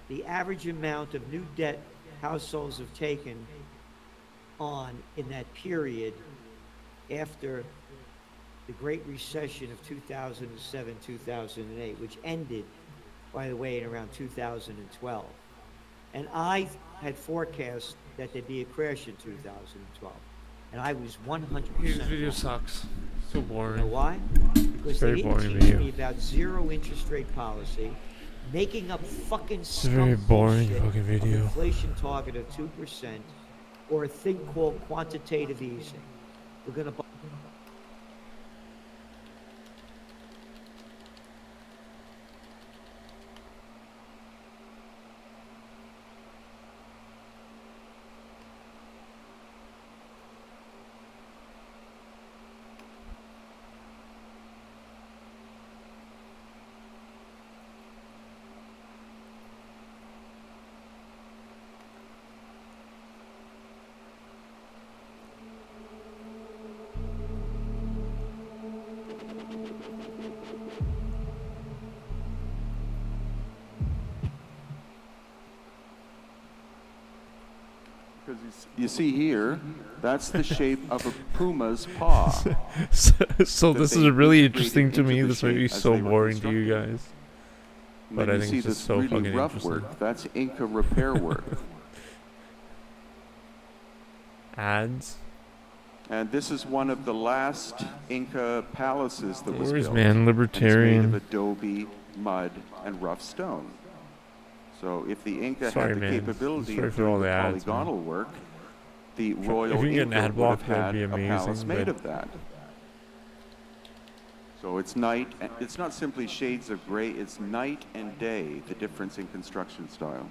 S14: the average amount of new debt households have taken on in that period after the Great Recession of 2007, 2008, which ended, by the way, in around 2012. And I had forecast that there'd be a crash in 2012. And I was 100%
S2: This video
S14: wrong.
S2: sucks. So boring.
S14: You know why? Because
S2: Very
S14: they didn't
S2: boring
S14: teach
S2: video.
S14: me about zero interest rate policy, making up fucking
S2: It's a very
S14: scum
S2: boring
S14: bullshit
S2: fucking
S14: of
S2: video.
S14: inflation target of 2%, or a thing called quantitative easing. We're gonna.
S5: Because you see here, that's the shape of a puma's paw.
S2: So this is really interesting to me. This might be so boring to you guys.
S5: And
S2: But
S5: then
S2: I
S5: you
S2: think
S5: see
S2: it's
S5: this
S2: just so
S5: really
S2: fucking
S5: rough
S2: interesting.
S5: work. That's Inca repair work.
S2: Ads.
S5: And this is one of the last Inca palaces that was
S2: Stories,
S5: built.
S2: man,
S5: And
S2: libertarian.
S5: it's made of adobe, mud, and rough stone. So if the Inca
S2: Sorry,
S5: had the
S2: man.
S5: capability
S2: Sorry
S5: of
S2: for all
S5: doing
S2: the
S5: the
S2: ads, man.
S5: polygonal work, the
S2: If
S5: royal
S2: you can get an
S5: Inca
S2: ad
S5: would
S2: block,
S5: have
S2: that'd
S5: had
S2: be
S5: a palace
S2: amazing,
S5: made
S2: but-
S5: of that. So it's night. It's not simply shades of gray. It's night and day. The difference in construction style.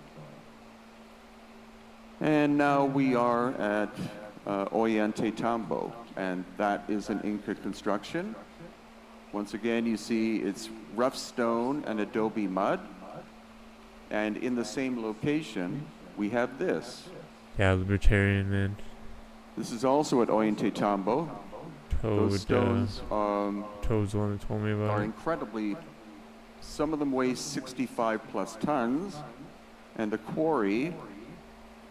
S5: And now we are at Ollantaytambo, and that is an Inca construction. Once again, you see it's rough stone and adobe mud. And in the same location, we have this.
S2: Yeah, libertarian, man.
S5: This is also at Ollantaytambo. Those stones
S2: Toad's the one that told me about
S5: are
S2: it.
S5: incredibly, some of them weigh 65 plus tons, and the quarry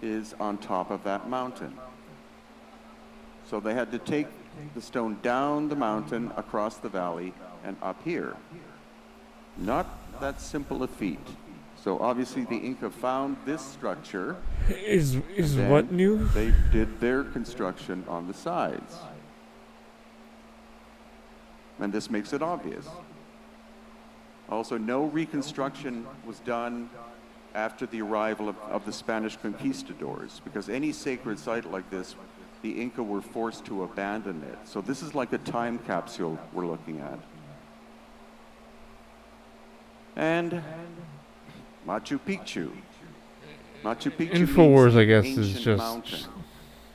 S5: is on top of that mountain. So they had to take the stone down the mountain, across the valley, and up here. Not that simple a feat. So obviously the Inca found this structure.
S2: Is
S5: and
S2: what
S5: then
S2: new?
S5: They did their construction on the sides. And this makes it obvious. Also, no reconstruction was done after the arrival of the Spanish conquistadors, because any sacred site like this, the Inca were forced to abandon it. So this is like a time capsule we're looking at. And Machu Picchu. Machu Picchu
S2: Infowars,
S5: means
S2: I guess, is
S5: ancient
S2: just-
S5: mountain.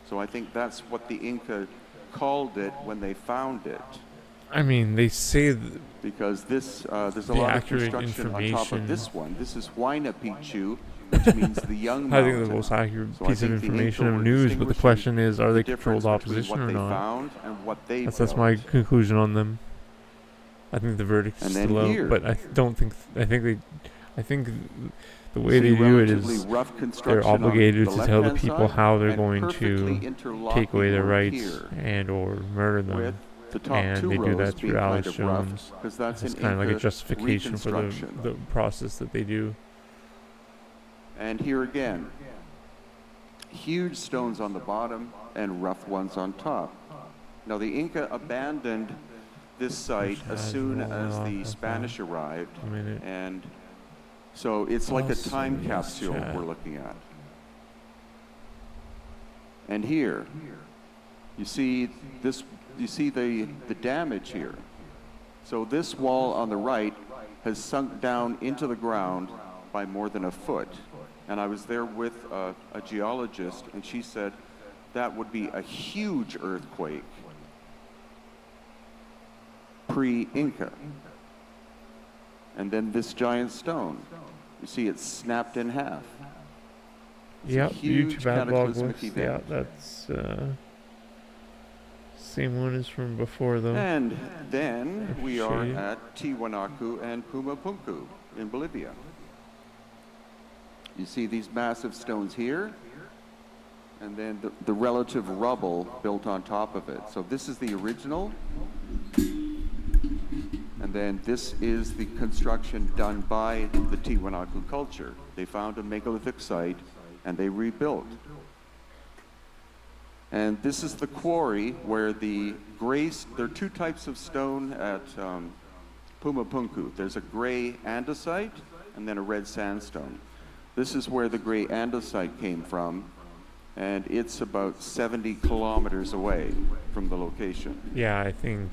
S5: So I think that's what the Inca called it when they found it.
S2: I mean, they say
S5: Because this, there's a
S2: the
S5: lot of
S2: accurate
S5: construction on top
S2: information.
S5: of this one. This is Huayna Picchu, which means the young
S2: I
S5: mountain.
S2: think the most accurate
S5: So I
S2: piece of
S5: think the
S2: information
S5: Inca
S2: of
S5: were
S2: news, but the
S5: distinguishing
S2: question is, are
S5: the
S2: they
S5: difference
S2: controlled
S5: between
S2: opposition
S5: what
S2: or
S5: they
S2: not?
S5: found and what they
S2: That's
S5: built.
S2: my conclusion on them. I think the verdict is
S5: And then
S2: still out,
S5: here-
S2: but I don't think. I think the way
S5: See
S2: they view it
S5: relatively
S2: is
S5: rough
S2: they're
S5: construction on
S2: obligated
S5: the
S2: to tell the
S5: left-hand
S2: people
S5: side
S2: how they're
S5: and
S2: going to
S5: perfectly
S2: take
S5: interlocking
S2: away their
S5: work
S2: rights
S5: here,
S2: and or murder them.
S5: with the top
S2: And
S5: two
S2: they do
S5: rows
S2: that
S5: being
S2: through
S5: kind
S2: Alex
S5: of rough,
S2: Jones.
S5: 'cause that's
S2: It's
S5: an
S2: kind of like a
S5: Inca
S2: justification for
S5: reconstruction.
S2: the process that they do.
S5: And here again, huge stones on the bottom and rough ones on top. Now the Inca abandoned this site as soon as the Spanish arrived, and so it's like a time capsule we're looking at. And here, you see this. You see the damage here. So this wall on the right has sunk down into the ground by more than a foot. And I was there with a geologist, and she said that would be a huge earthquake pre-Inca. And then this giant stone, you see it's snapped in half.
S2: Yep,
S5: huge
S2: YouTube ad blog
S5: cataclysmic
S2: list. Yeah,
S5: event.
S2: that's same one as from before though.
S5: And then we are
S2: Shade.
S5: at Tiwanaku and Pumapunku in Bolivia. You see these massive stones here, and then the relative rubble built on top of it. So this is the original, and then this is the construction done by the Tiwanaku culture. They found a megalithic site, and they rebuilt. And this is the quarry where there are two types of stone at Pumapunku. There's a gray andesite and then a red sandstone. This is where the gray andesite came from, and it's about 70 kilometers away from the location.
S2: Yeah, I think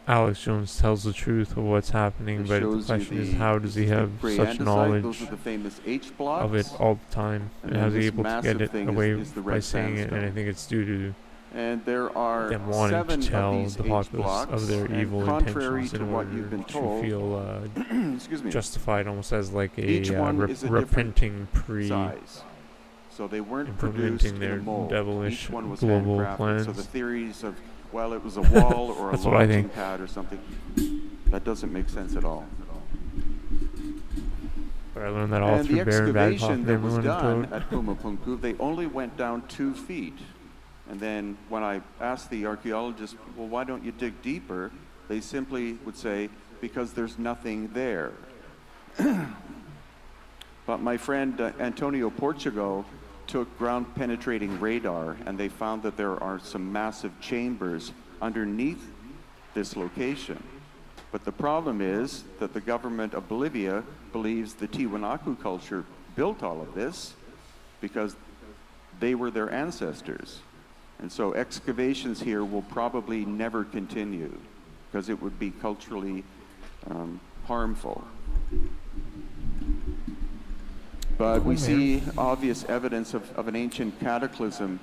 S2: Alex Jones tells the truth of what's happening,
S5: It
S2: but the
S5: shows you
S2: question is how does he
S5: the
S2: have
S5: gray
S2: such
S5: andesite.
S2: knowledge
S5: Those are the famous H blocks,
S2: of it all the time?
S5: and
S2: And how's
S5: then
S2: he
S5: this
S2: able to
S5: massive
S2: get it
S5: thing
S2: away
S5: is the
S2: by
S5: red
S2: saying it? And I
S5: sandstone.
S2: think it's due to
S5: And there are
S2: them wanting
S5: 7
S2: to tell
S5: of these
S2: the
S5: H
S2: populace
S5: blocks,
S2: of their
S5: and
S2: evil
S5: contrary
S2: intentions
S5: to
S2: in
S5: what
S2: order
S5: you've been
S2: to
S5: told,
S2: feel
S5: excuse me,
S2: justified, almost as like a
S5: each one is a
S2: repenting
S5: different size. So they weren't produced
S2: implementing
S5: in
S2: their
S5: a mold.
S2: devilish
S5: Each one was
S2: global
S5: handcrafted.
S2: plans.
S5: So the theories of, well, it was a wall or a
S2: That's what I
S5: launching
S2: think.
S5: pad or something, that doesn't make sense at all.
S2: But I learned that all
S5: And the
S2: through Baron Vadhoff
S5: excavation
S2: and
S5: that was
S2: everyone
S5: done
S2: told.
S5: at Pumapunku, they only went down 2 feet. And then when I asked the archaeologists, well, why don't you dig deeper? They simply would say, because there's nothing there. But my friend Antonio Portugal took ground-penetrating radar, and they found that there are some massive chambers underneath this location. But the problem is that the government of Bolivia believes the Tiwanaku culture built all of this because they were their ancestors. And so excavations here will probably never continue because it would be culturally harmful. But we see obvious evidence of an ancient cataclysm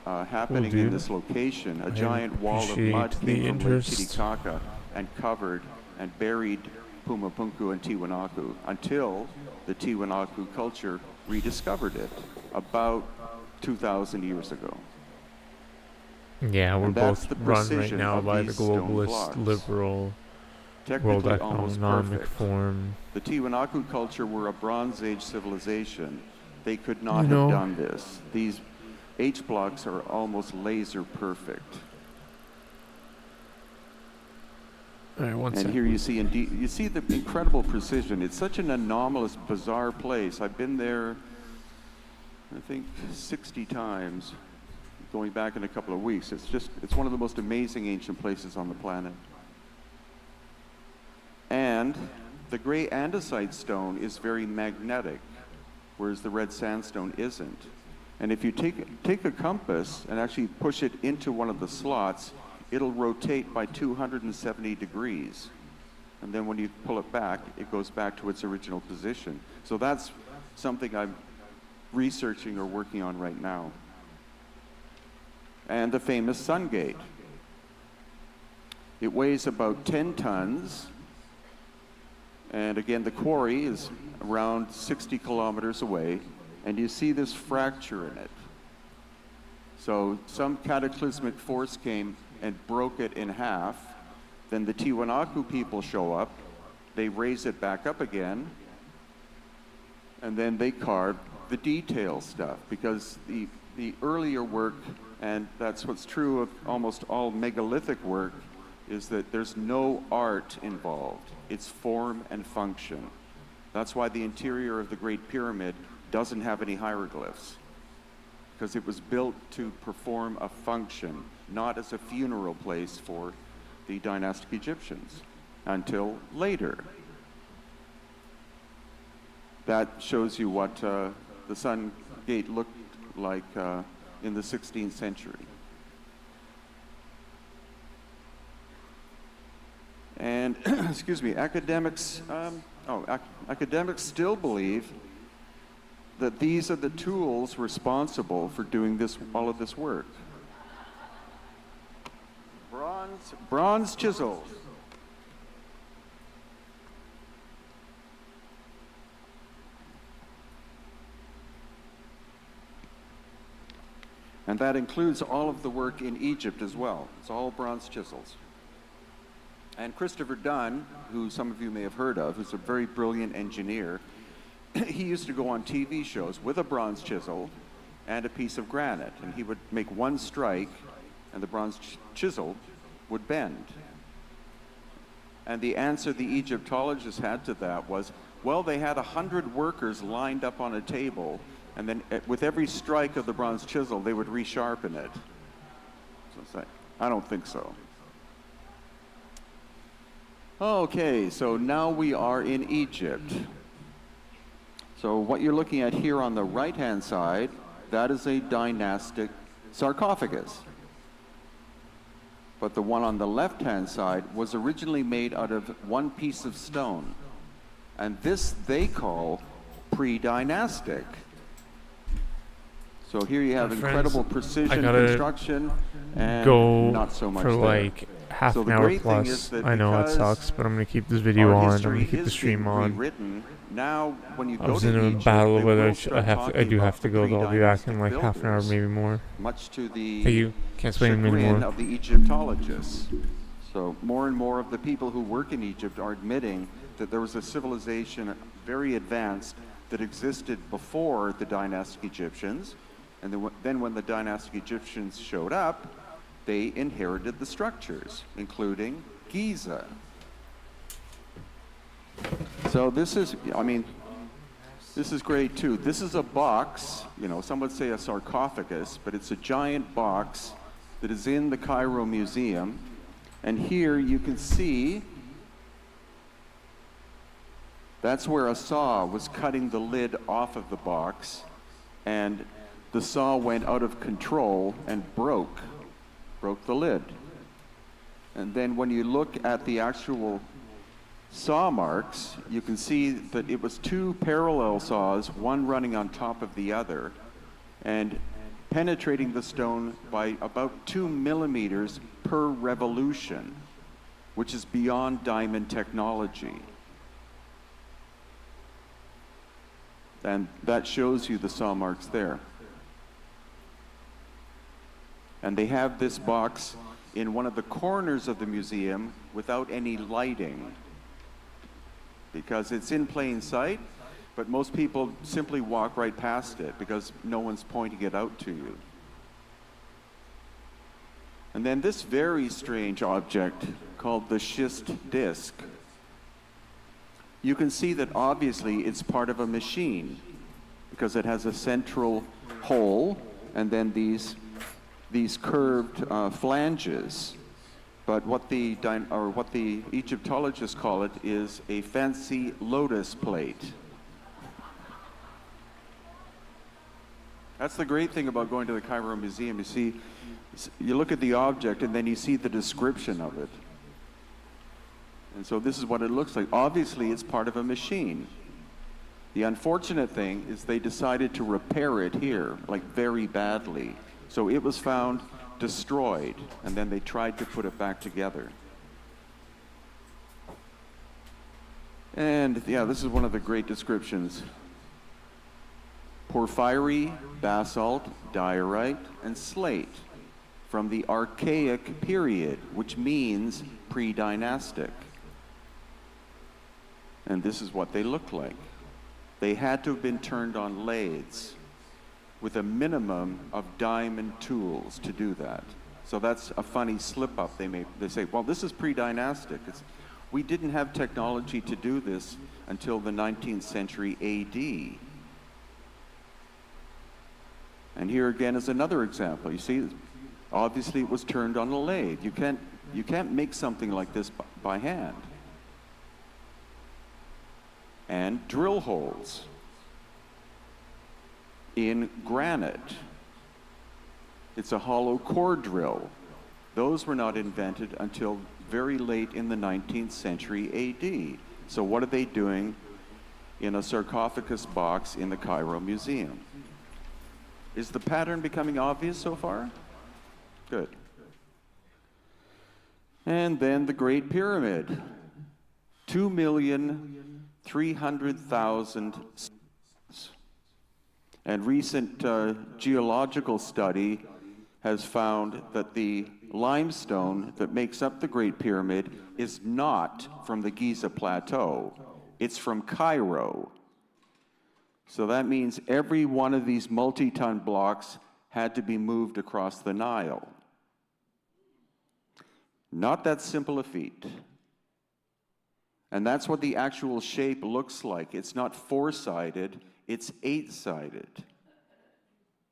S5: happening in this location. A giant wall of mud came from Lake Titicaca and covered and buried Pumapunku and Tiwanaku until the Tiwanaku culture rediscovered it about 2,000 years ago.
S2: Yeah, we're
S5: And that's
S2: both
S5: the
S2: run right
S5: precision
S2: now
S5: of
S2: by the
S5: these stone
S2: globalist,
S5: blocks.
S2: liberal,
S5: Technically
S2: world
S5: almost
S2: economic
S5: perfect.
S2: form.
S5: The Tiwanaku culture were a Bronze Age civilization. They could not
S2: You know-
S5: have done this. These H blocks are almost laser perfect.
S2: All right, one
S5: And
S2: second.
S5: here you see you see the incredible precision. It's such an anomalous, bizarre place. I've been there, I think, 60 times, going back in a couple of weeks. It's one of the most amazing ancient places on the planet. And the gray andesite stone is very magnetic, whereas the red sandstone isn't. And if you take a compass and actually push it into one of the slots, it'll rotate by 270 degrees. And then when you pull it back, it goes back to its original position. So that's something I'm researching or working on right now. And the famous Sun Gate. It weighs about 10 tons. And again, the quarry is around 60 kilometers away, and you see this fracture in it. So some cataclysmic force came and broke it in half. Then the Tiwanaku people show up, they raise it back up again, and then they carve the detail stuff, because the earlier work, and that's what's true of almost all megalithic work, is that there's no art involved. It's form and function. That's why the interior of the Great Pyramid doesn't have any hieroglyphs because it was built to perform a function, not as a funeral place for the dynastic Egyptians until later. That shows you what the Sun Gate looked like in the 16th century. And, excuse me, academics still believe that these are the tools responsible for doing all of this work. Bronze chisels. And that includes all of the work in Egypt as well. It's all bronze chisels. And Christopher Dunn, who some of you may have heard of, who's a very brilliant engineer, he used to go on TV shows with a bronze chisel and a piece of granite. And he would make one strike, and the bronze chisel would bend. And the answer the Egyptologists had to that was, well, they had 100 workers lined up on a table, and then with every strike of the bronze chisel, they would resharpen it. So it's like, I don't think so. Okay, so now we are in Egypt. So what you're looking at here on the right-hand side, that is a dynastic sarcophagus. But the one on the left-hand side was originally made out of one piece of stone. And this they call pre-dynastic. So here you have incredible precision construction and not so much
S2: for like half an hour plus. I know it sucks, but I'm gonna keep this video on. I'm gonna keep the stream on.
S5: Now, when you
S2: I was in a battle, whether I do have to go. Though I'll be back in like half an hour, maybe more.
S5: Much to the
S2: hey, you can't explain anymore.
S5: Of the Egyptologists. So more and more of the people who work in Egypt are admitting that there was a civilization very advanced that existed before the dynastic Egyptians. And then when the dynastic Egyptians showed up, they inherited the structures, including Giza. So this is, I mean, this is great too. This is a box, you know, some would say a sarcophagus, but it's a giant box that is in the Cairo Museum. And here you can see that's where a saw was cutting the lid off of the box, and the saw went out of control and broke the lid. And then when you look at the actual saw marks, you can see that it was two parallel saws, one running on top of the other, and penetrating the stone by about 2 millimeters per revolution, which is beyond diamond technology. And that shows you the saw marks there. And they have this box in one of the corners of the museum without any lighting, because it's in plain sight, but most people simply walk right past it because no one's pointing it out to you. And then this very strange object called the schist disc. You can see that obviously it's part of a machine because it has a central hole and then these curved flanges. But what the Egyptologists call it is a fancy lotus plate. That's the great thing about going to the Cairo Museum. You see, you look at the object and then you see the description of it. And so this is what it looks like. Obviously, it's part of a machine. The unfortunate thing is they decided to repair it here, like very badly. So it was found destroyed, and then they tried to put it back together. And yeah, this is one of the great descriptions. Porphyry, basalt, diorite, and slate from the Archaic period, which means pre-dynastic. And this is what they looked like. They had to have been turned on lathes with a minimum of diamond tools to do that. So that's a funny slip up. They say, well, this is pre-dynastic. We didn't have technology to do this until the 19th century AD. And here again is another example. You see, obviously it was turned on a lathe. You can't make something like this by hand. And drill holes in granite. It's a hollow core drill. Those were not invented until very late in the 19th century AD. So what are they doing in a sarcophagus box in the Cairo Museum? Is the pattern becoming obvious so far? Good. And then the Great Pyramid. 2,300,000. And recent geological study has found that the limestone that makes up the Great Pyramid is not from the Giza Plateau. It's from Cairo. So that means every one of these multi-ton blocks had to be moved across the Nile. Not that simple a feat. And that's what the actual shape looks like. It's not four-sided, it's eight-sided.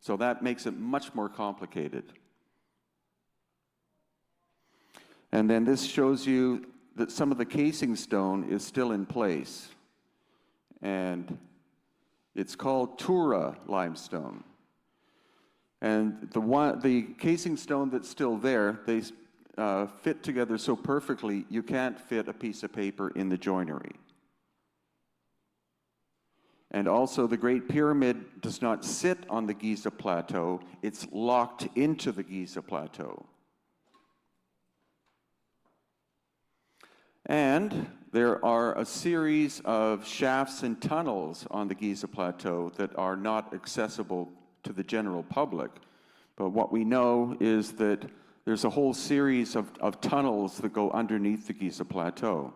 S5: So that makes it much more complicated. And then this shows you that some of the casing stone is still in place. And it's called Tura limestone. And the casing stone that's still there, they fit together so perfectly, you can't fit a piece of paper in the joinery. And also, the Great Pyramid does not sit on the Giza Plateau, it's locked into the Giza Plateau. And there are a series of shafts and tunnels on the Giza Plateau that are not accessible to the general public. But what we know is that there's a whole series of tunnels that go underneath the Giza Plateau.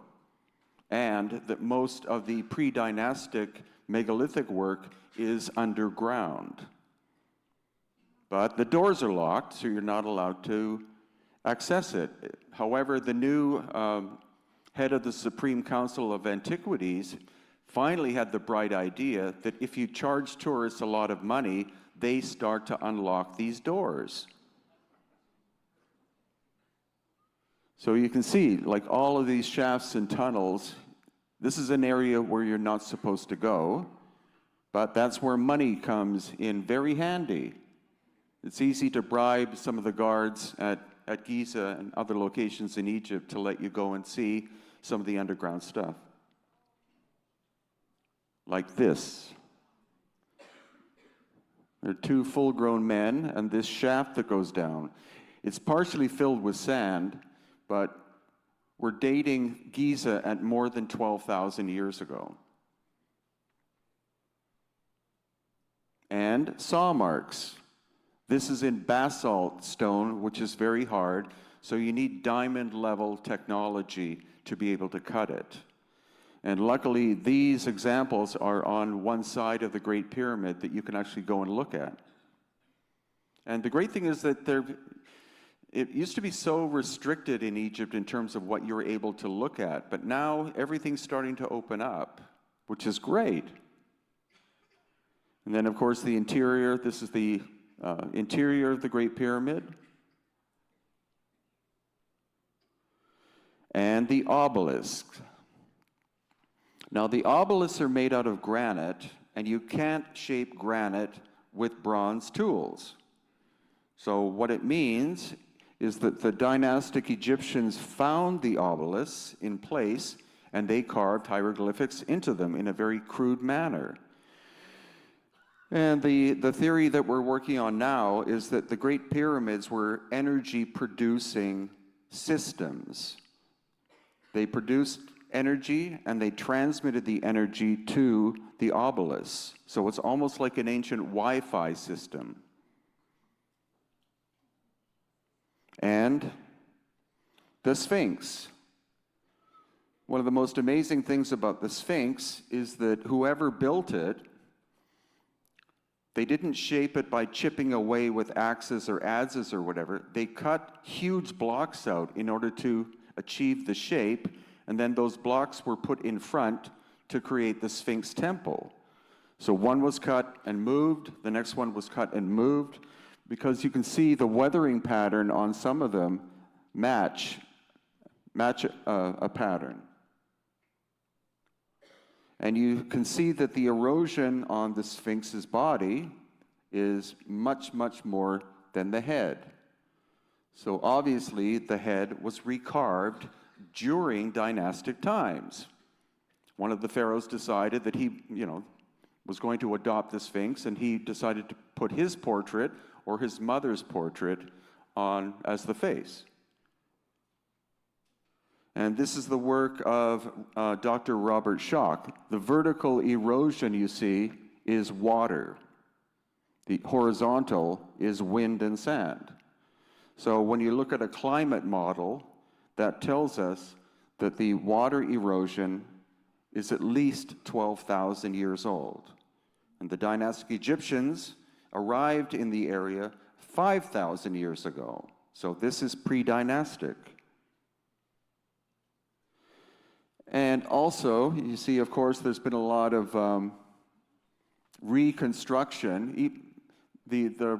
S5: And that most of the pre-dynastic megalithic work is underground. But the doors are locked, so you're not allowed to access it. However, the new head of the Supreme Council of Antiquities finally had the bright idea that if you charge tourists a lot of money, they start to unlock these doors. So you can see, like all of these shafts and tunnels, this is an area where you're not supposed to go, but that's where money comes in very handy. It's easy to bribe some of the guards at Giza and other locations in Egypt to let you go and see some of the underground stuff. Like this. There are two full-grown men and this shaft that goes down. It's partially filled with sand, but we're dating Giza at more than 12,000 years ago. And saw marks. This is in basalt stone, which is very hard, so you need diamond-level technology to be able to cut it. And luckily, these examples are on one side of the Great Pyramid that you can actually go and look at. And the great thing is that it used to be so restricted in Egypt in terms of what you were able to look at, but now everything's starting to open up, which is great. And then, of course, the interior. This is the interior of the Great Pyramid. And the obelisk. Now, the obelisks are made out of granite, and you can't shape granite with bronze tools. So what it means is that the dynastic Egyptians found the obelisks in place, and they carved hieroglyphics into them in a very crude manner. And the theory that we're working on now is that the Great Pyramids were energy-producing systems. They produced energy, and they transmitted the energy to the obelisks. So it's almost like an ancient Wi-Fi system. And the Sphinx. One of the most amazing things about the Sphinx is that whoever built it, they didn't shape it by chipping away with axes or adzes or whatever. They cut huge blocks out in order to achieve the shape, and then those blocks were put in front to create the Sphinx temple. So one was cut and moved, the next one was cut and moved, because you can see the weathering pattern on some of them match a pattern. And you can see that the erosion on the Sphinx's body is much, much more than the head. So obviously the head was recarved during dynastic times. One of the pharaohs decided that he, was going to adopt the Sphinx, and he decided to put his portrait or his mother's portrait on as the face. And this is the work of Dr. Robert Schoch. The vertical erosion you see is water. The horizontal is wind and sand. So when you look at a climate model, that tells us that the water erosion is at least 12,000 years old. And the dynastic Egyptians arrived in the area 5,000 years ago. So this is pre-dynastic. And also, you see, of course, there's been a lot of reconstruction. The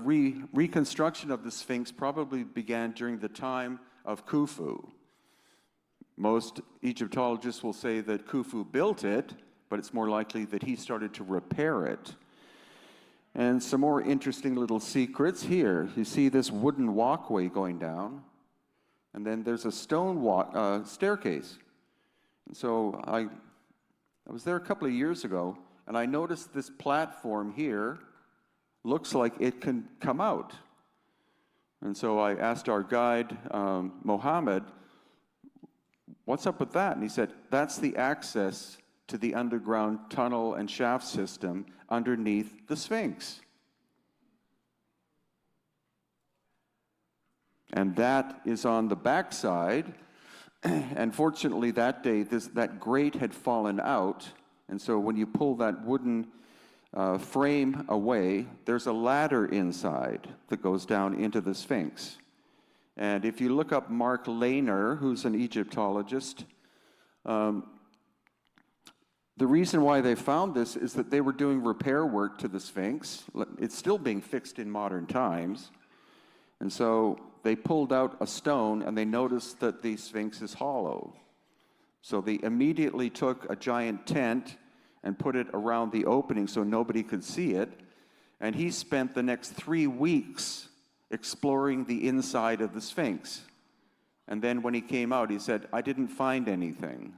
S5: reconstruction of the Sphinx probably began during the time of Khufu. Most Egyptologists will say that Khufu built it, but it's more likely that he started to repair it. And some more interesting little secrets here. You see this wooden walkway going down, and then there's a stone staircase. And so I was there a couple of years ago, and I noticed this platform here looks like it can come out. And so I asked our guide, Mohammed, what's up with that? And he said, that's the access to the underground tunnel and shaft system underneath the Sphinx. And that is on the backside. And fortunately that day, that grate had fallen out. And so when you pull that wooden frame away, there's a ladder inside that goes down into the Sphinx. And if you look up Mark Lehner, who's an Egyptologist, the reason why they found this is that they were doing repair work to the Sphinx. It's still being fixed in modern times. And so they pulled out a stone and they noticed that the Sphinx is hollow. So they immediately took a giant tent and put it around the opening so nobody could see it. And he spent the next 3 weeks exploring the inside of the Sphinx. And then when he came out, he said, I didn't find anything.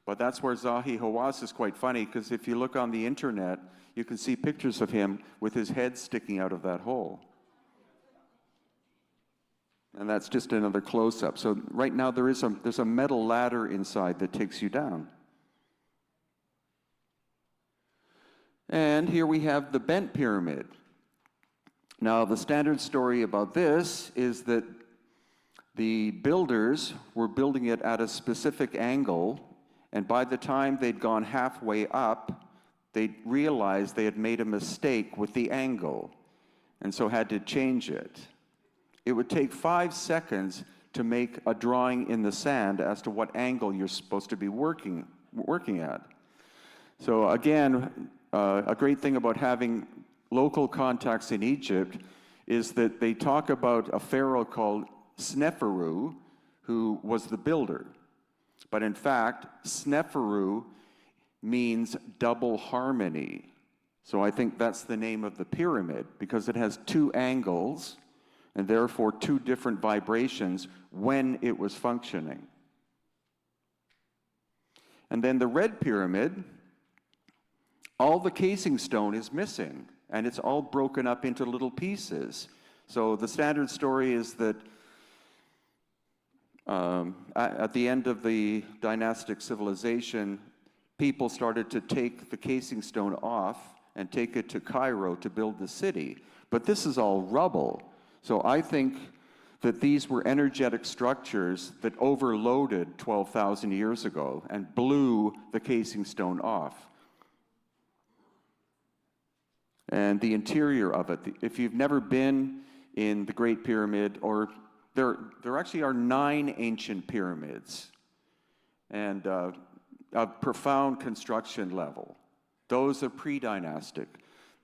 S5: But that's where Zahi Hawass is quite funny, because if you look on the internet, you can see pictures of him with his head sticking out of that hole. And that's just another close-up. So right now there's a metal ladder inside that takes you down. And here we have the bent pyramid. Now the standard story about this is that the builders were building it at a specific angle, and by the time they'd gone halfway up, they realized they had made a mistake with the angle, and so had to change it. It would take 5 seconds to make a drawing in the sand as to what angle you're supposed to be working at. So again, a great thing about having local contacts in Egypt is that they talk about a pharaoh called Sneferu, who was the builder. But in fact, Sneferu means double harmony. So I think that's the name of the pyramid, because it has 2 angles and therefore 2 different vibrations when it was functioning. And then the red pyramid, all the casing stone is missing, and it's all broken up into little pieces. So the standard story is that at the end of the dynastic civilization, people started to take the casing stone off and take it to Cairo to build the city. But this is all rubble. So I think that these were energetic structures that overloaded 12,000 years ago and blew the casing stone off. And the interior of it, if you've never been in the Great Pyramid, or there actually are 9 ancient pyramids. And of profound construction level. Those are pre-dynastic.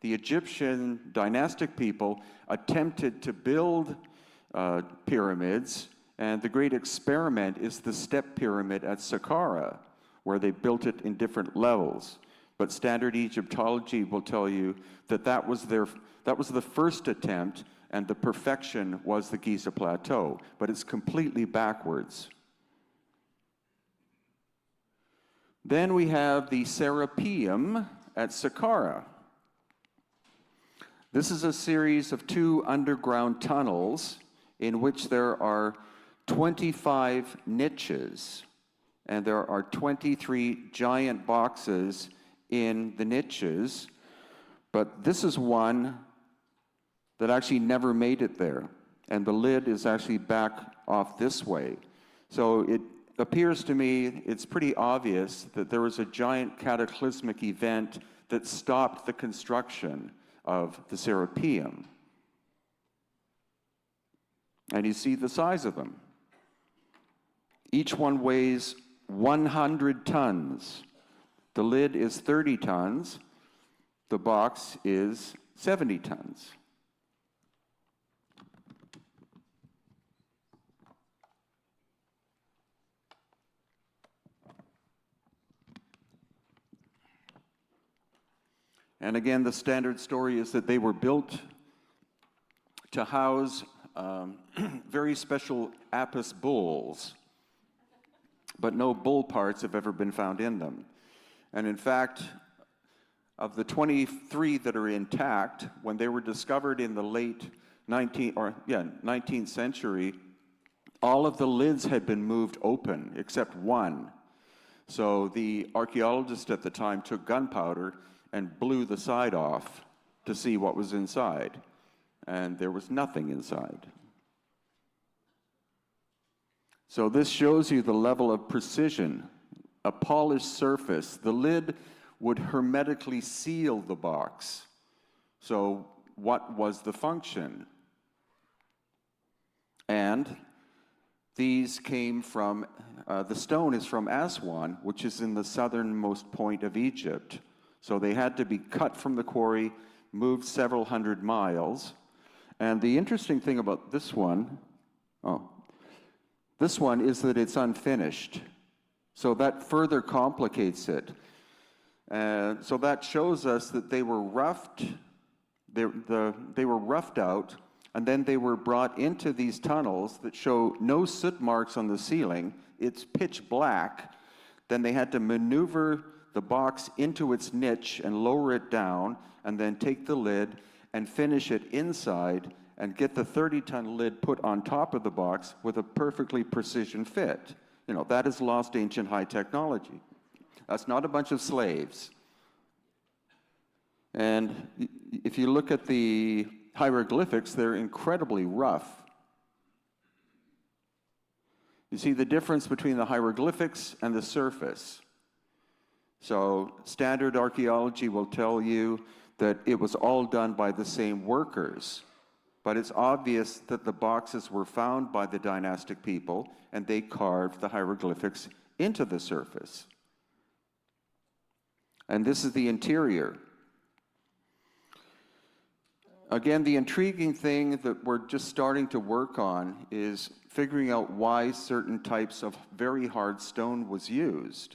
S5: The Egyptian dynastic people attempted to build pyramids, and the great experiment is the step pyramid at Saqqara, where they built it in different levels. But standard Egyptology will tell you that that was the first attempt, and the perfection was the Giza Plateau, but it's completely backwards. Then we have the Serapeum at Saqqara. This is a series of 2 underground tunnels in which there are 25 niches, and there are 23 giant boxes in the niches, but this is one that actually never made it there, and the lid is actually back off this way. So it appears to me it's pretty obvious that there was a giant cataclysmic event that stopped the construction of the Serapeum. And you see the size of them. Each one weighs 100 tons. The lid is 30 tons. The box is 70 tons. And again, the standard story is that they were built to house very special Apis bulls, but no bull parts have ever been found in them. And in fact, of the 23 that are intact, when they were discovered in the late 19th century, all of the lids had been moved open except one. So the archaeologist at the time took gunpowder and blew the side off to see what was inside. And there was nothing inside. So this shows you the level of precision. A polished surface. The lid would hermetically seal the box. So what was the function? And these came from, the stone is from Aswan, which is in the southernmost point of Egypt. So they had to be cut from the quarry, moved several hundred miles. And the interesting thing about this one is that it's unfinished. So that further complicates it. So that shows us that they were roughed, they were roughed out, and then they were brought into these tunnels that show no soot marks on the ceiling. It's pitch black. Then they had to maneuver the box into its niche and lower it down, and then take the lid and finish it inside and get the 30-ton lid put on top of the box with a perfectly precision fit. You know, that is lost ancient high technology. That's not a bunch of slaves. And if you look at the hieroglyphics, they're incredibly rough. You see the difference between the hieroglyphics and the surface. So standard archaeology will tell you that it was all done by the same workers. But it's obvious that the boxes were found by the dynastic people, and they carved the hieroglyphics into the surface. And this is the interior. Again, the intriguing thing that we're just starting to work on is figuring out why certain types of very hard stone was used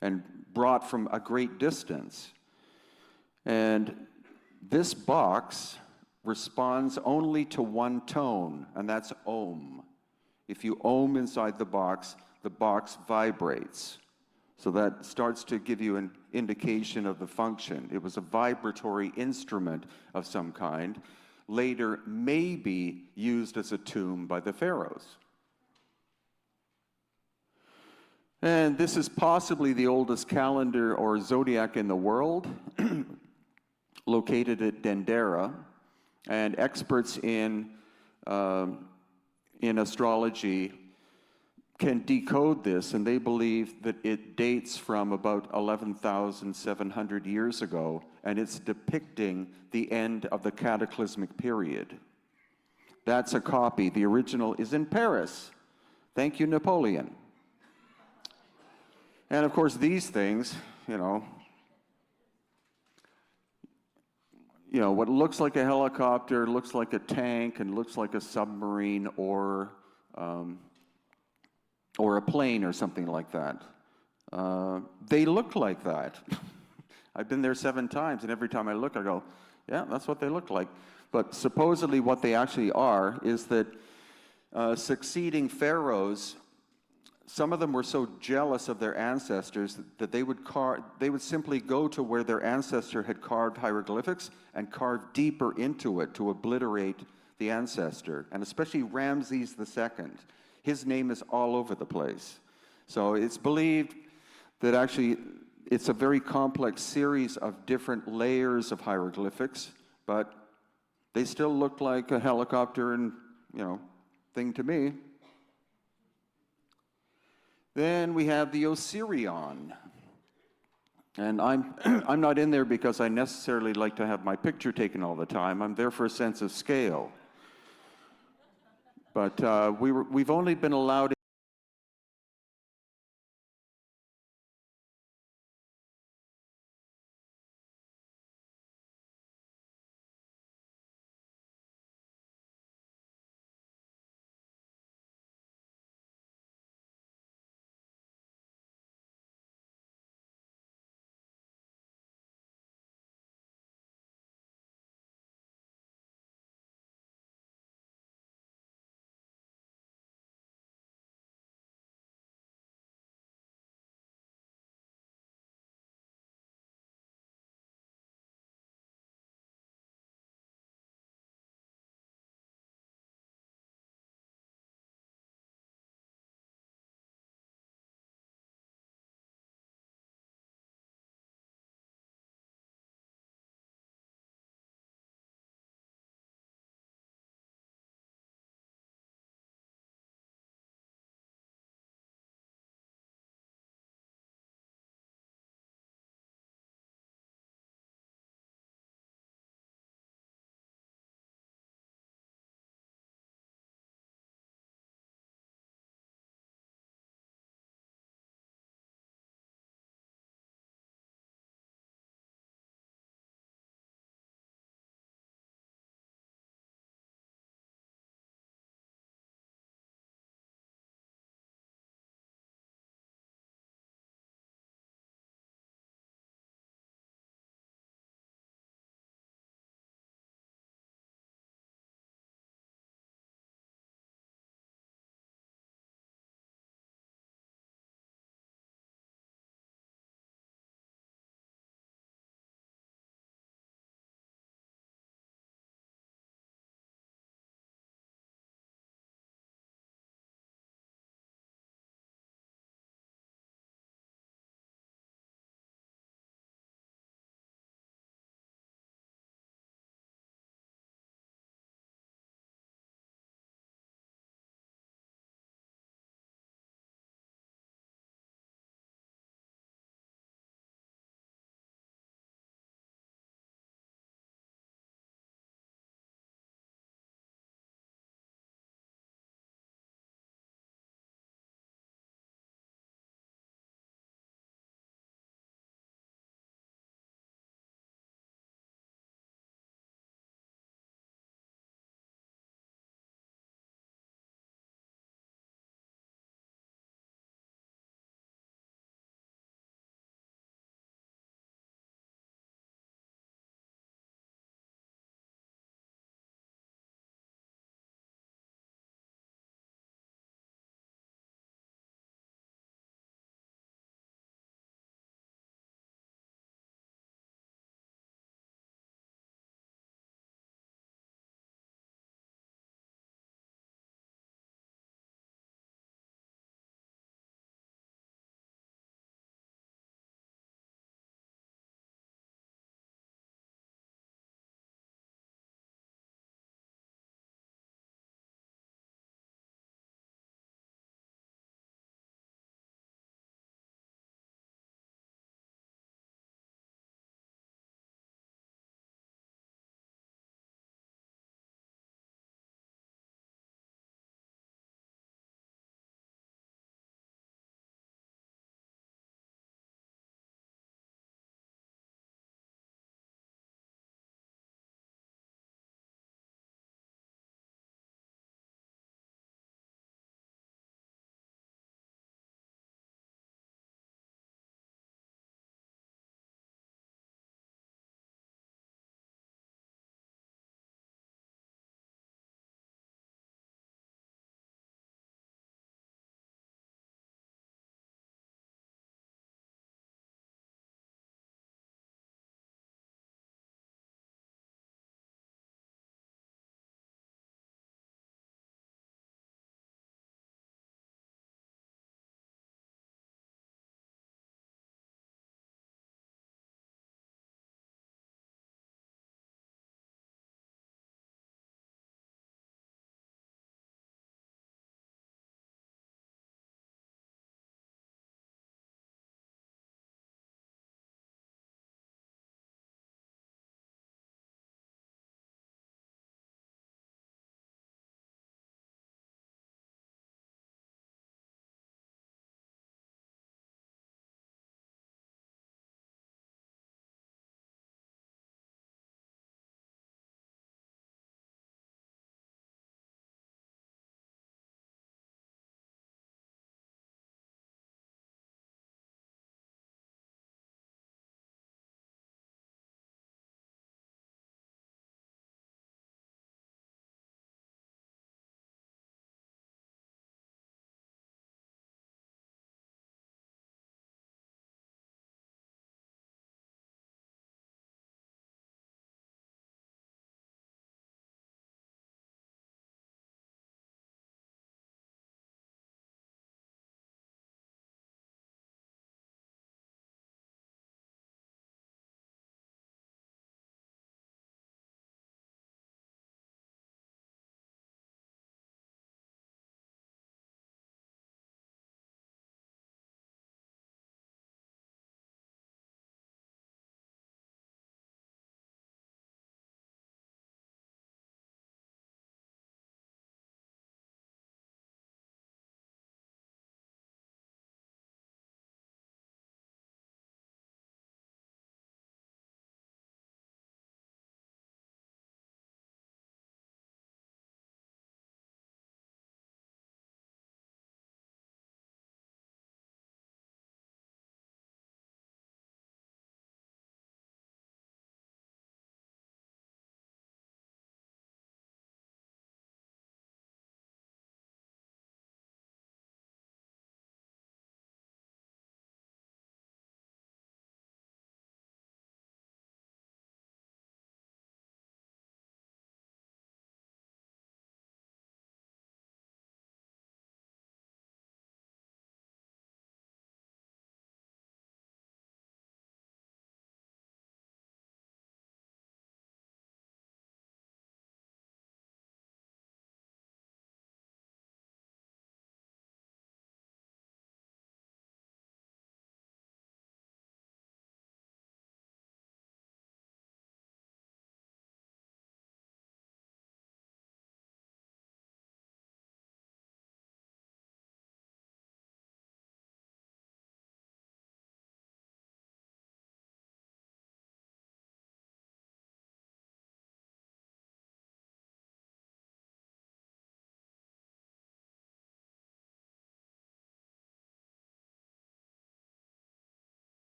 S5: and brought from a great distance. And this box responds only to one tone, and that's ohm. If you ohm inside the box vibrates. So that starts to give you an indication of the function. It was a vibratory instrument of some kind, later maybe used as a tomb by the pharaohs. And this is possibly the oldest calendar or zodiac in the world, located at Dendera. And experts in astrology can decode this, and they believe that it dates from about 11,700 years ago, and it's depicting the end of the cataclysmic period. That's a copy. The original is in Paris. Thank you, Napoleon. And of course, these things, you know, what looks like a helicopter, looks like a tank, and looks like a submarine or a plane or something like that. They look like that. I've been there 7 times, and every time I look, I go, yeah, that's what they look like. But supposedly what they actually are is that succeeding pharaohs, some of them were so jealous of their ancestors that they would simply go to where their ancestor had carved hieroglyphics and carve deeper into it to obliterate the ancestor. And especially Ramses II. His name is all over the place. So it's believed that actually it's a very complex series of different layers of hieroglyphics, but they still look like a helicopter and, thing to me. Then we have the Osirion. And I'm not in there because I necessarily like to have my picture taken all the time. I'm there for a sense of scale. But we've only been allowed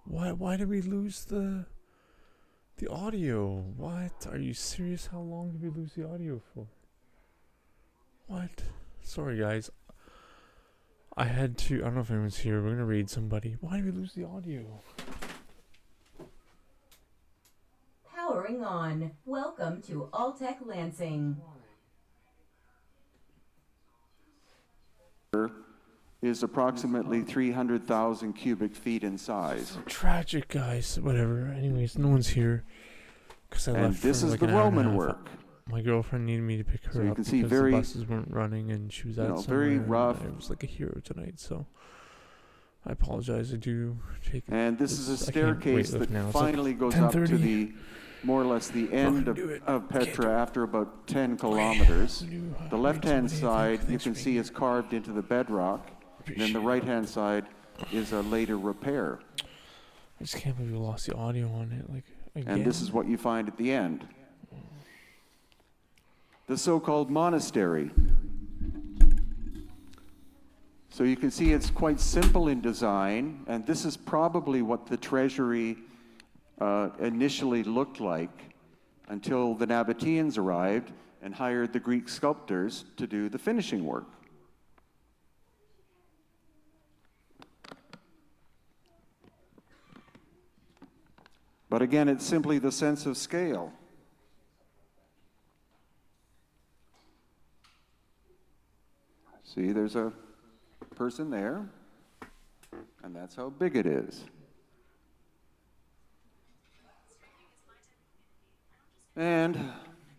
S2: Why did we lose the audio? What? Are you serious? How long did we lose the audio for? What? Sorry, guys. I had to. I don't know if anyone's here. We're gonna raid somebody. Why did we lose the audio?
S15: Powering on. Welcome to Alltech Lansing.
S5: Is approximately 300,000 cubic feet in size.
S2: Tragic, guys. Whatever. Anyways, no one's here. Cause I
S5: And
S2: left
S5: this
S2: for
S5: is
S2: like
S5: the
S2: an hour and a
S5: Roman
S2: half.
S5: work.
S2: My girlfriend needed me to pick her
S5: So you
S2: up
S5: can see
S2: because
S5: very,
S2: the buses weren't running, and she was
S5: you
S2: out
S5: know,
S2: somewhere.
S5: very
S2: and
S5: rough.
S2: I was like a hero tonight, so I apologize. I do take.
S5: And this is a
S2: I can't
S5: staircase
S2: weightlift
S5: that
S2: now. It's like
S5: finally goes up to
S2: 10:30.
S5: the more or less the end
S2: Fucking do it.
S5: of
S2: Can't do
S5: Petra after about 10 kilometers. The left-hand side you can see is carved into the bedrock. And then the right-hand side is a later repair.
S2: I just can't believe we lost the audio on it. Like again.
S5: And this is what you find at the end. The so-called monastery. So you can see it's quite simple in design, and this is probably what the treasury initially looked like until the Nabateans arrived and hired the Greek sculptors to do the finishing work. But again, it's simply the sense of scale. See, there's a person there, and that's how big it is. And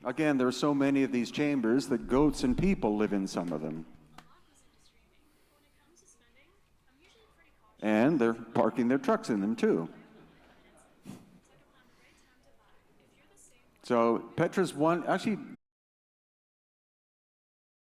S5: again, there are so many of these chambers that goats and people live in some of them. And they're parking their trucks in them too. So Petra's one, actually